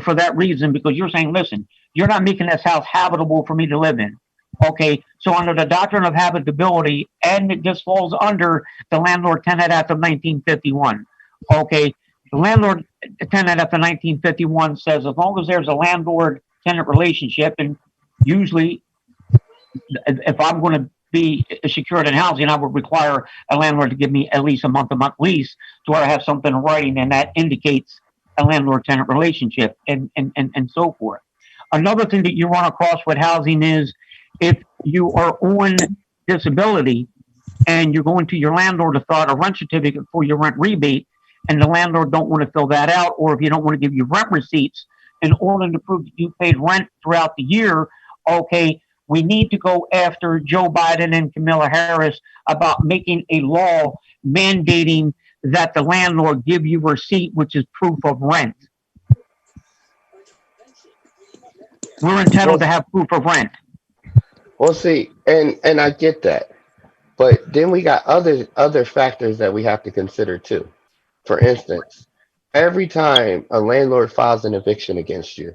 Speaker 8: for that reason, because you're saying, listen, you're not making this house habitable for me to live in. Okay, so under the doctrine of habitability, and it just falls under the Landlord Tenant Act of 1951. Okay, the Landlord Tenant Act of 1951 says as long as there's a landlord tenant relationship, and usually if I'm going to be secured in housing, I would require a landlord to give me at least a month lease to where I have something in writing, and that indicates a landlord tenant relationship, and so forth. Another thing that you run across with housing is if you are on disability and you're going to your landlord to fill out a rent certificate for your rent rebate, and the landlord don't want to fill that out, or if you don't want to give you rent receipts in order to prove that you paid rent throughout the year, okay, we need to go after Joe Biden and Kamala Harris about making a law mandating that the landlord give you a receipt, which is proof of rent. We're entitled
Speaker 1: well
Speaker 8: to have proof of rent.
Speaker 1: well see and I get that. But then we got other factors that we have to consider too. For instance, every time a landlord files an eviction against you,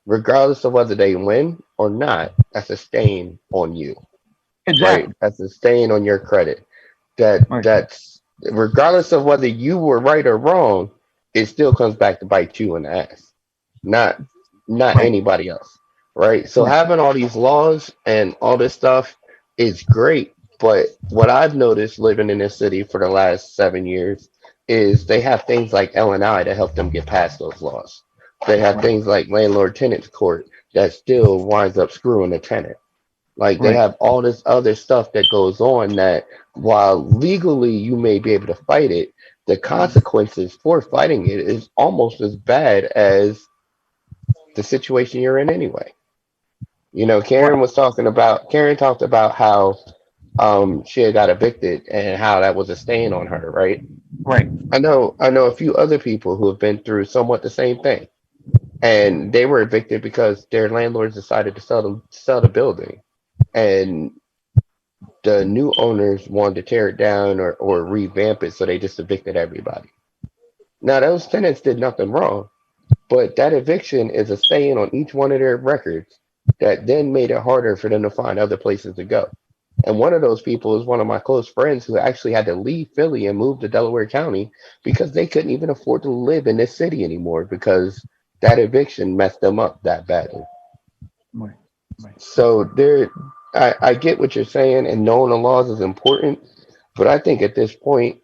Speaker 1: regardless of whether they win or not, that's a stain on you, right?
Speaker 8: Exactly.
Speaker 1: That's a stain on your credit.
Speaker 8: Right.
Speaker 1: That's regardless of whether you were right or wrong, it still comes back to bite you in the ass, not
Speaker 8: Right.
Speaker 1: anybody else, right? So
Speaker 8: Right.
Speaker 1: having all these laws and all this stuff is great, but what I've noticed living in this city for the last 7 years is they have things like L&I to help them get past those laws. They have
Speaker 8: Right.
Speaker 1: things like landlord tenants court that still winds up screwing the tenant. Like they
Speaker 8: Right.
Speaker 1: have all this other stuff that goes on that while legally you may be able to fight it, the consequences for fighting it is almost as bad as the situation you're in anyway. You know,
Speaker 8: Right.
Speaker 1: Karen talked about how she had got evicted and how that was a stain on her, right?
Speaker 8: Right.
Speaker 1: I know a few other people who have been through somewhat the same thing. And they were evicted because their landlords decided to sell the building. And the new owners wanted to tear it down or revamp it, so they just evicted everybody. Now those tenants did nothing wrong, but that eviction is a stain on each one of their records that then made it harder for them to find other places to go. And one of those people is one of my close friends who actually had to leave Philly and move to Delaware County because they couldn't even afford to live in this city anymore because that eviction messed them up that badly.
Speaker 8: Right. Right.
Speaker 1: So I get what you're saying, and knowing the laws is important. But I think at this point,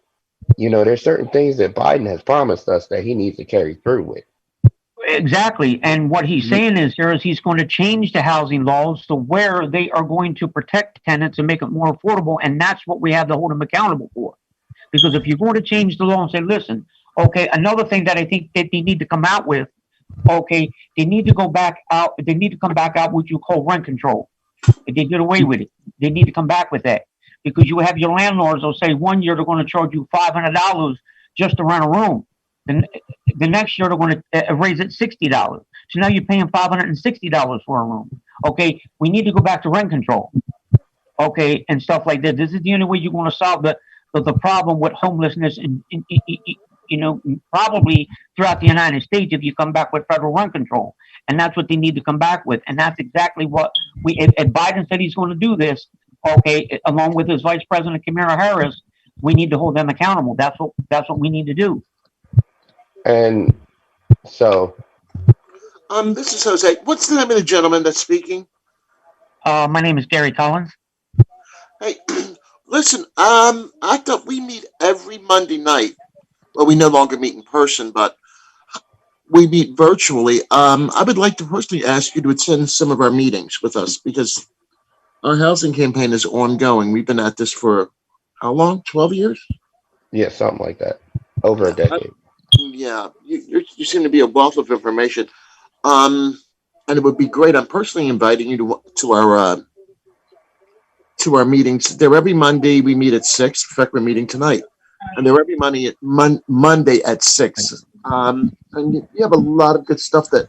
Speaker 1: there's certain things that Biden has promised us that he needs to carry through with.
Speaker 8: Exactly. And what he's saying is here is he's going to change the housing laws to where they are going to protect tenants and make it more affordable. And that's what we have to hold them accountable for. Because if you're going to change the law and say, listen, okay, another thing that I think that they need to come out with, okay, they need to go back out, they need to come back out what you call rent control. If they did away with it, they need to come back with that. Because you have your landlords, they'll say 1 year they're going to charge you $500 just to rent a room. Then the next year they're going to raise it $60. So now you're paying $560 for a room. Okay, we need to go back to rent control. Okay, and stuff like that. This is the only way you're going to solve the problem with homelessness and probably throughout the United States if you come back with federal rent control. And that's what they need to come back with. And that's exactly what if Biden said he's going to do this, okay, along with his Vice President Kamala Harris, we need to hold them accountable. That's what we need to do.
Speaker 1: And so,
Speaker 2: This is Jose. What's the name of the gentleman that's speaking?
Speaker 8: My name is Gary Collins.
Speaker 2: Hey, listen, I thought we meet every Monday night. Well, we no longer meet in person, but we meet virtually. I would like to personally ask you to attend some of our meetings with us because our housing campaign is ongoing. We've been at this for how long? 12 years?
Speaker 1: yeah, something like that. Over a
Speaker 2: Yeah,
Speaker 1: decade.
Speaker 2: you seem to be a wealth of information. And it would be great. I'm personally inviting you to our meetings. They're every Monday. We meet at 6. In fact, we're meeting tonight, and they're every Monday at 6. And you have a lot of good stuff that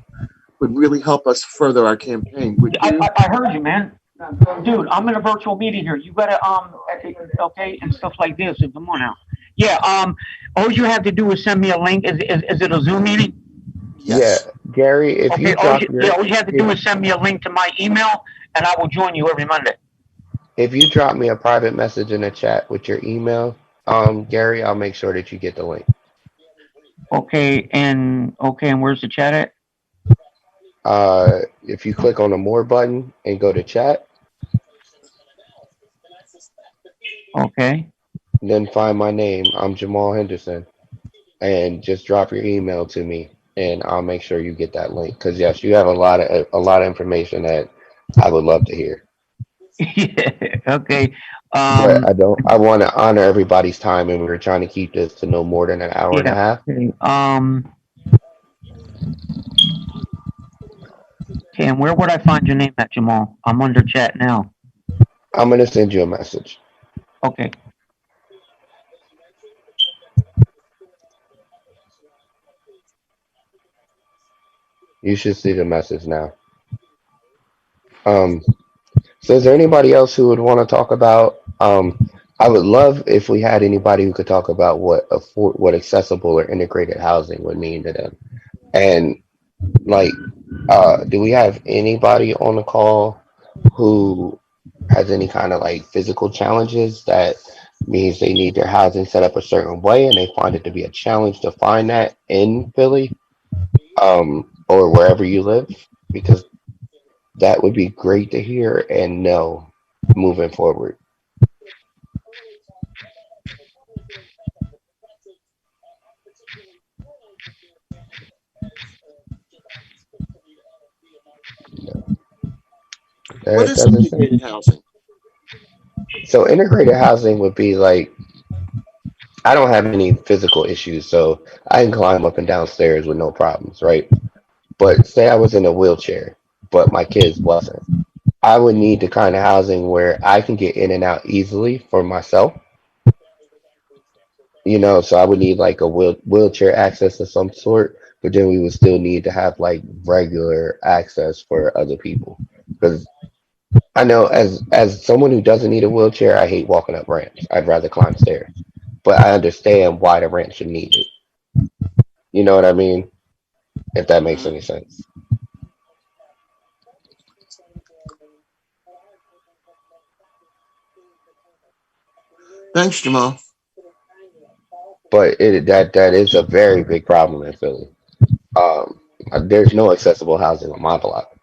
Speaker 2: would really help us further our campaign. Would you?
Speaker 8: I heard you, man. Dude, I'm in a virtual meeting here. You gotta okay, and stuff like this. Come on now. Yeah, all you have to do is send me a link. Is it a Zoom meeting?
Speaker 1: Yeah,
Speaker 2: Yes.
Speaker 1: Gary, if
Speaker 8: Okay,
Speaker 1: you drop your
Speaker 8: all you have to do is send me a link to my email and I will join you every Monday.
Speaker 1: if you drop me a private message in the chat with your email, Gary, I'll make sure that you get the link.
Speaker 8: Okay, and where's the chat at?
Speaker 1: If you click on the more button and go to chat,
Speaker 8: Okay.
Speaker 1: then find my name. I'm Jamal Henderson, and just drop your email to me, and I'll make sure you get that link. Because yes, you have a lot of information that I would love to hear.
Speaker 8: Yeah, okay.
Speaker 1: But I don't. I want to honor everybody's time, and we were trying to keep this to no more than an hour and a
Speaker 8: Yeah.
Speaker 1: half.
Speaker 8: Okay. Okay, and where would I find your name at, Jamal? I'm under chat now.
Speaker 1: I'm gonna send you a message.
Speaker 8: Okay.
Speaker 1: You should see the message now. Um, so is there anybody else who would want to talk about? I would love if we had anybody who could talk about what accessible or integrated housing would mean to them. And like, do we have anybody on the call who has any kind of like physical challenges that means they need their housing set up a certain way and they find it to be a challenge to find that in Philly, or wherever you live? Because that would be great to hear and know moving forward.
Speaker 2: What
Speaker 1: It
Speaker 2: is
Speaker 1: doesn't say.
Speaker 2: integrated housing?
Speaker 1: So integrated housing would be like I don't have any physical issues, so I can climb up and down stairs with no problems, right? But say I was in a wheelchair, but my kids wasn't. I would need the kind of housing where I can get in and out easily for myself. So I would need like a wheelchair access of some sort, but then we would still need to have like regular access for other people. Because I know as someone who doesn't need a wheelchair, I hate walking up ramps. I'd rather climb stairs. But I understand why the ramp should need it. You know what I mean? If that makes
Speaker 2: Mhm.
Speaker 1: any sense.
Speaker 2: Thanks, Jamal.
Speaker 1: But that is a very big problem in Philly. Um, there's no accessible housing on my block,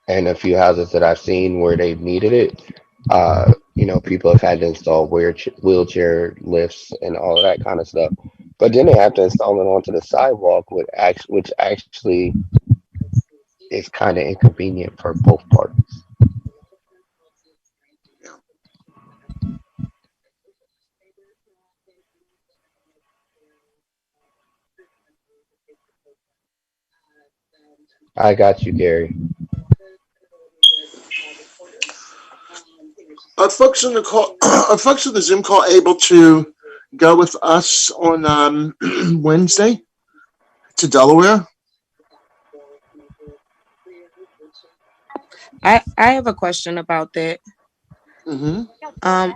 Speaker 1: and a few houses that I've seen where they've needed it, people have had to install wheelchair lifts and all of that kind of stuff. But then they have to install it onto the sidewalk, which actually is kind of inconvenient for both parties. I got you, Gary.
Speaker 2: Are folks on the call? Are folks on the Zoom call able to go with us on Wednesday to Delaware?
Speaker 9: I have a question about that.
Speaker 2: Mm-hmm.
Speaker 9: Um.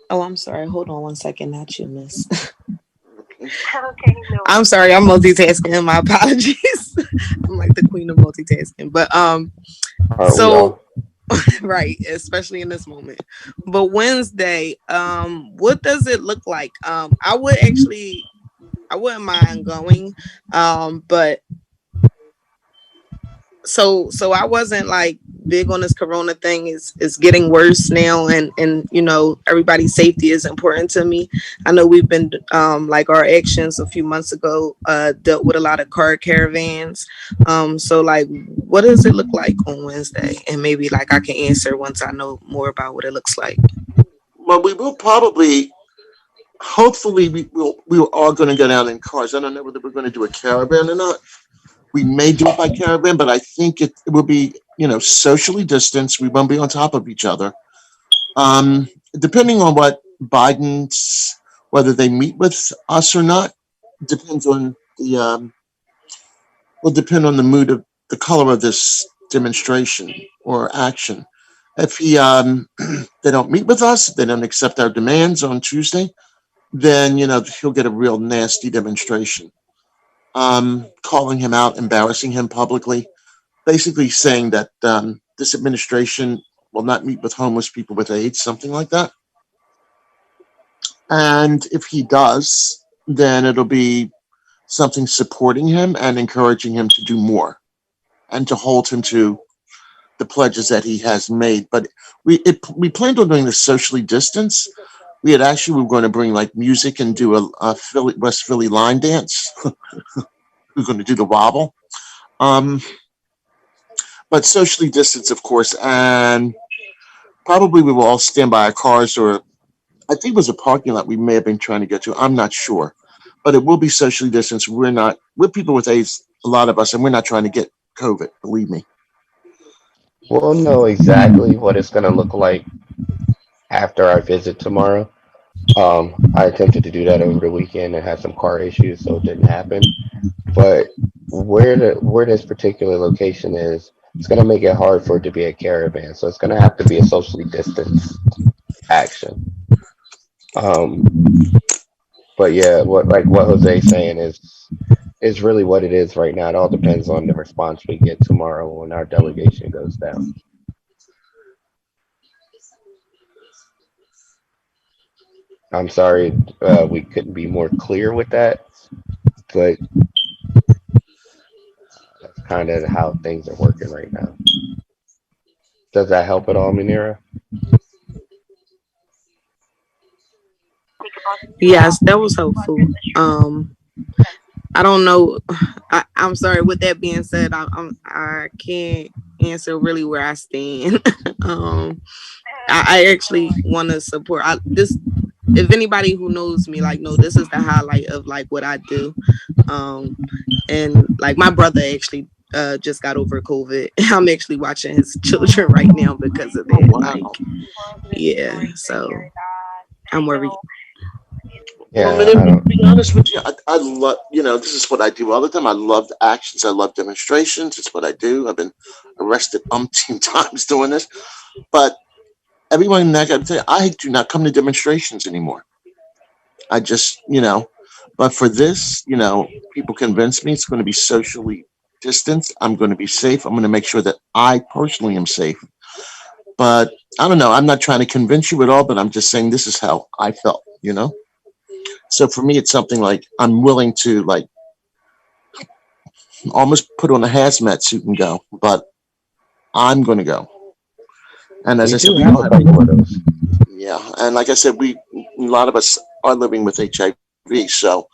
Speaker 9: Oh, I'm sorry. Hold on one second. Not you, miss. I'm sorry. I'm multitasking. My apologies. I'm like the queen of multitasking. But
Speaker 1: Aren't we
Speaker 9: so
Speaker 1: all?
Speaker 9: right, especially in this moment. But Wednesday, what does it look like? I wouldn't mind going. But so I wasn't like big on this corona thing. It's getting worse now, and everybody's safety is important to me. I know we've been like our actions a few months ago dealt with a lot of car caravans. So like what does it look like on Wednesday? And maybe like I can answer once I know more about what it looks like.
Speaker 2: Well, we will probably, hopefully, we were all going to go down in cars. I don't know whether we're going to do a caravan or not. We may do it by caravan, but I think it will be, socially distanced. We won't be on top of each other. Depending on what Biden's, whether they meet with us or not, depends on will depend on the mood of the color of this demonstration or action. If they don't meet with us, they don't accept our demands on Tuesday, then he'll get a real nasty demonstration. Calling him out, embarrassing him publicly, basically saying that this administration will not meet with homeless people with AIDS, something like that. And if he does, then it'll be something supporting him and encouraging him to do more and to hold him to the pledges that he has made. But we planned on doing this socially distanced. We were going to bring like music and do a West Philly line dance. We're going to do the wobble. But socially distanced, of course, and probably we will all stand by our cars, or I think it was a parking lot we may have been trying to get to. I'm not sure, but it will be socially distanced. We're people with AIDS, a lot of us, and we're not trying to get COVID. Believe me.
Speaker 1: We'll know exactly what it's going to look like after our visit tomorrow. I attempted to do that over the weekend and had some car issues, so it didn't happen. But where this particular location is, it's going to make it hard for it to be a caravan. So it's going to have to be a socially distanced action. Um, but yeah, what Jose's saying is really what it is right now. It all depends on the response we get tomorrow when our delegation goes down. I'm sorry we couldn't be more clear with that, but that's kind of how things are working right now. Does that help at all, Manira?
Speaker 9: Yes, that was helpful. I don't know. I'm sorry. With that being said, I can't answer really where I stand. um, I actually want to support this. If anybody who knows me, like, no, this is the highlight of like what I do. Um, and like my brother actually just got over COVID. I'm actually watching his children right now because of
Speaker 2: Oh,
Speaker 9: that.
Speaker 2: wow.
Speaker 9: Like, yeah, so I'm worried.
Speaker 2: Well,
Speaker 1: Yeah,
Speaker 2: man,
Speaker 1: I
Speaker 2: to
Speaker 1: don't.
Speaker 2: be honest with you, I love, this is what I do all the time. I love actions. I love demonstrations. It's what I do. I've been arrested umpteen times doing this. But everyone, I got to tell you, I do not come to demonstrations anymore. I just, but for this, people convince me it's going to be socially distanced. I'm going to be safe. I'm going to make sure that I personally am safe. But I don't know. I'm not trying to convince you at all, but I'm just saying this is how I felt. So for me, it's something like I'm willing to like almost put on a hazmat suit and go, but I'm going to go. And as
Speaker 1: We
Speaker 2: I said,
Speaker 1: do
Speaker 2: we
Speaker 1: have
Speaker 2: all
Speaker 1: a
Speaker 2: have,
Speaker 1: couple of those.
Speaker 2: yeah. And like I said, a lot of us are living with HIV, so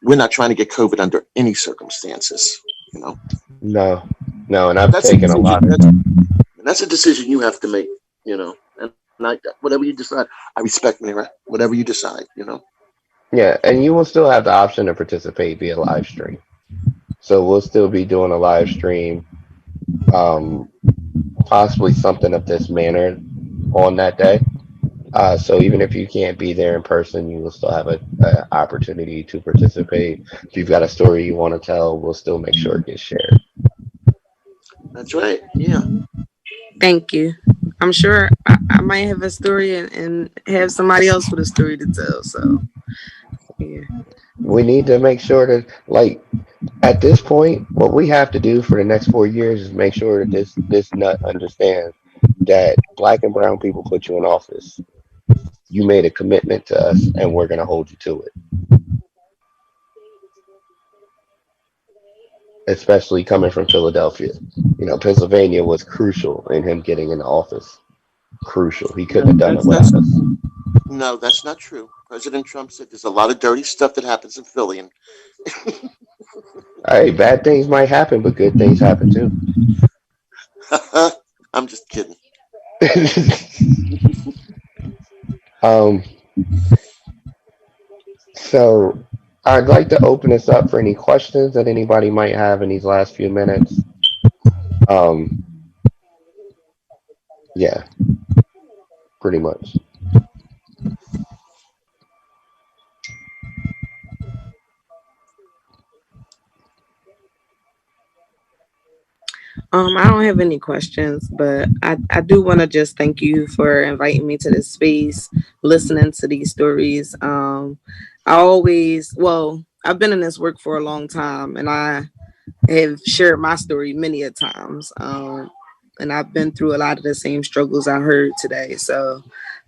Speaker 2: we're not trying to get COVID under any circumstances. You know,
Speaker 1: No, no, and
Speaker 2: but
Speaker 1: I've
Speaker 2: that's a
Speaker 1: taken a
Speaker 2: decision.
Speaker 1: lot of.
Speaker 2: That's a decision you have to make. And like whatever you decide, I respect me, right? Whatever you decide.
Speaker 1: Yeah, and you will still have the option to participate via live stream. So we'll still be doing a live stream, um, possibly something of this manner on that day. So even if you can't be there in person, you will still have a opportunity to participate. If you've got a story you want to tell, we'll still make sure it gets shared.
Speaker 2: That's right. Yeah.
Speaker 9: Thank you. I'm sure I might have a story and have somebody else with a story to tell. So yeah.
Speaker 1: We need to make sure that, like, at this point, what we have to do for the next 4 years is make sure that this nut understands that black and brown people put you in office. You made a commitment to us, and we're going to hold you to it. Especially coming from Philadelphia. Pennsylvania was crucial in him getting into office. Crucial. He couldn't have done it
Speaker 2: That's
Speaker 1: without us.
Speaker 2: no, that's not true. President Trump said there's a lot of dirty stuff that happens in Philly, and
Speaker 1: Hey, bad things might happen, but good things happen too.
Speaker 2: I'm just kidding.
Speaker 1: um, so I'd like to open this up for any questions that anybody might have in these last few minutes. Um, yeah, pretty much.
Speaker 9: I don't have any questions, but I do want to just thank you for inviting me to this space, listening to these stories. I've been in this work for a long time, and I have shared my story many a times. And I've been through a lot of the same struggles I heard today. So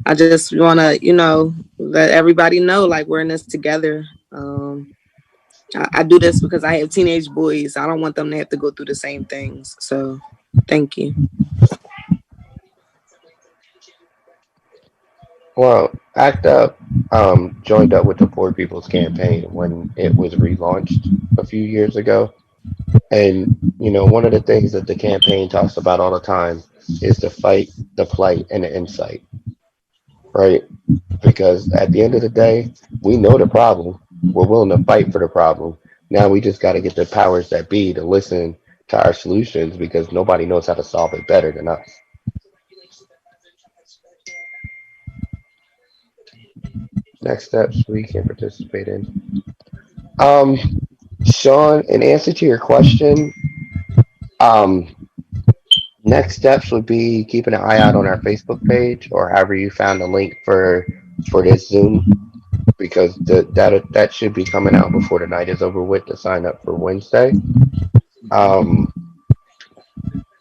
Speaker 9: I just want to, let everybody know, like, we're in this together. I do this because I have teenage boys. I don't want them to have to go through the same things. So thank you.
Speaker 1: Well, ACT UP joined up with the Poor People's Campaign when it was relaunched a few years ago. And, one of the things that the campaign talks about all the time is the fight, the plight, and the insight, right? Because at the end of the day, we know the problem. We're willing to fight for the problem. Now we just got to get the powers that be to listen to our solutions because nobody knows how to solve it better than us. Next steps we can participate in. Um, Sean, in answer to your question, um, next steps would be keeping an eye out on our Facebook page or however you found the link for this Zoom because that should be coming out before the night is over with to sign up for Wednesday. Um,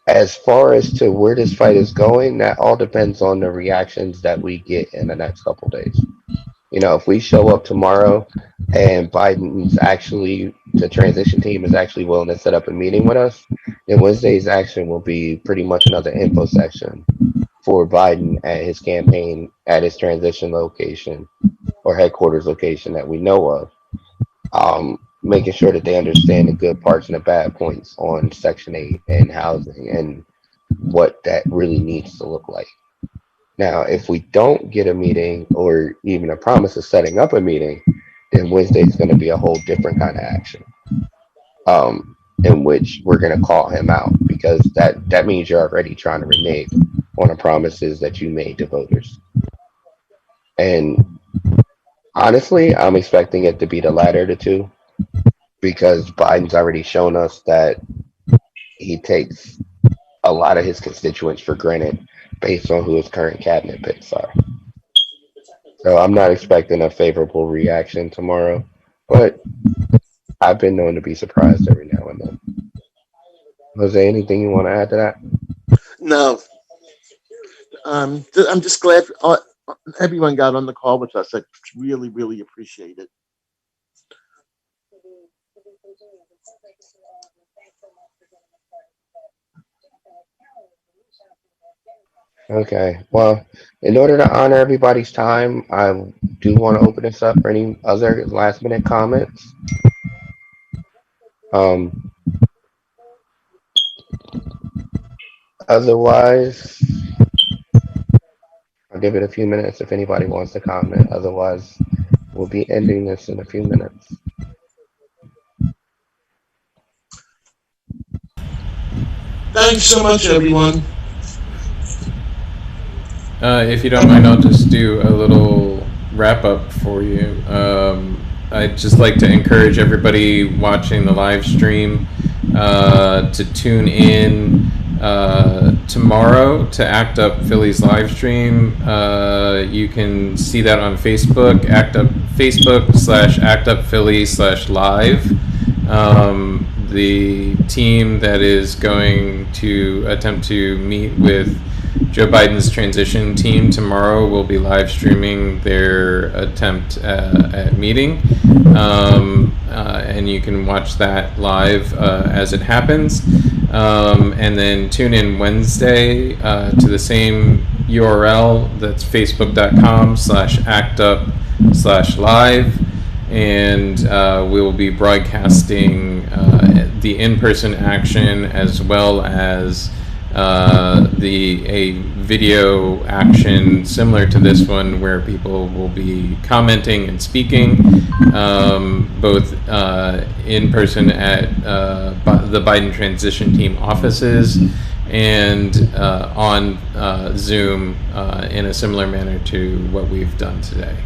Speaker 1: as far as to where this fight is going, that all depends on the reactions that we get in the next couple days. If we show up tomorrow and the transition team is actually willing to set up a meeting with us, then Wednesday's action will be pretty much another info section for Biden at his campaign, at his transition location or headquarters location that we know of. Making sure that they understand the good parts and the bad points on Section 8 and housing and what that really needs to look like. Now, if we don't get a meeting or even a promise of setting up a meeting, then Wednesday is going to be a whole different kind of action, in which we're going to call him out, because that means you're already trying to renege on the promises that you made to voters. And honestly, I'm expecting it to be the latter of the two, because Biden's already shown us that he takes a lot of his constituents for granted based on who his current cabinet picks are. So I'm not expecting a favorable reaction tomorrow, but I've been known to be surprised every now and then. Jose, anything you want to add to that?
Speaker 2: No, I'm just glad everyone got on the call with us. I really, really appreciate it.
Speaker 1: Okay. Well, in order to honor everybody's time, I do want to open this up for any other last minute comments. Um, Otherwise, I'll give it a few minutes if anybody wants to comment. Otherwise, we'll be ending this in a few minutes.
Speaker 2: Thanks so much, everyone.
Speaker 6: If you don't mind, I'll just do a little wrap up for you. I'd just like to encourage everybody watching the live stream to tune in tomorrow to Act Up Philly's live stream. You can see that on Facebook, Facebook.com/ActUpPhilly/live. The team that is going to attempt to meet with Joe Biden's transition team tomorrow will be live streaming their attempt at meeting, and you can watch that live as it happens. And then tune in Wednesday to the same URL. That's Facebook.com/ActUp/live. And we will be broadcasting the in-person action as well as a video action similar to this one, where people will be commenting and speaking, both in person at the Biden transition team offices and on Zoom in a similar manner to what we've done today.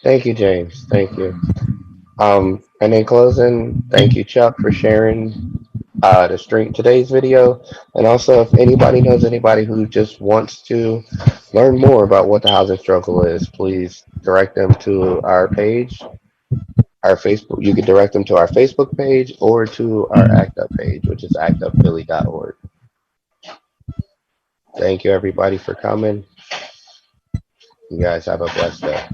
Speaker 1: Thank you, James. Thank you. And in closing, thank you, Chuck, for sharing the stream today's video. And also, if anybody knows anybody who just wants to learn more about what the housing struggle is, please direct them to our page, our Facebook. You can direct them to our Facebook page or to our ACT UP page, which is actupphilly.org. Thank you, everybody, for coming. You guys have a blessed day.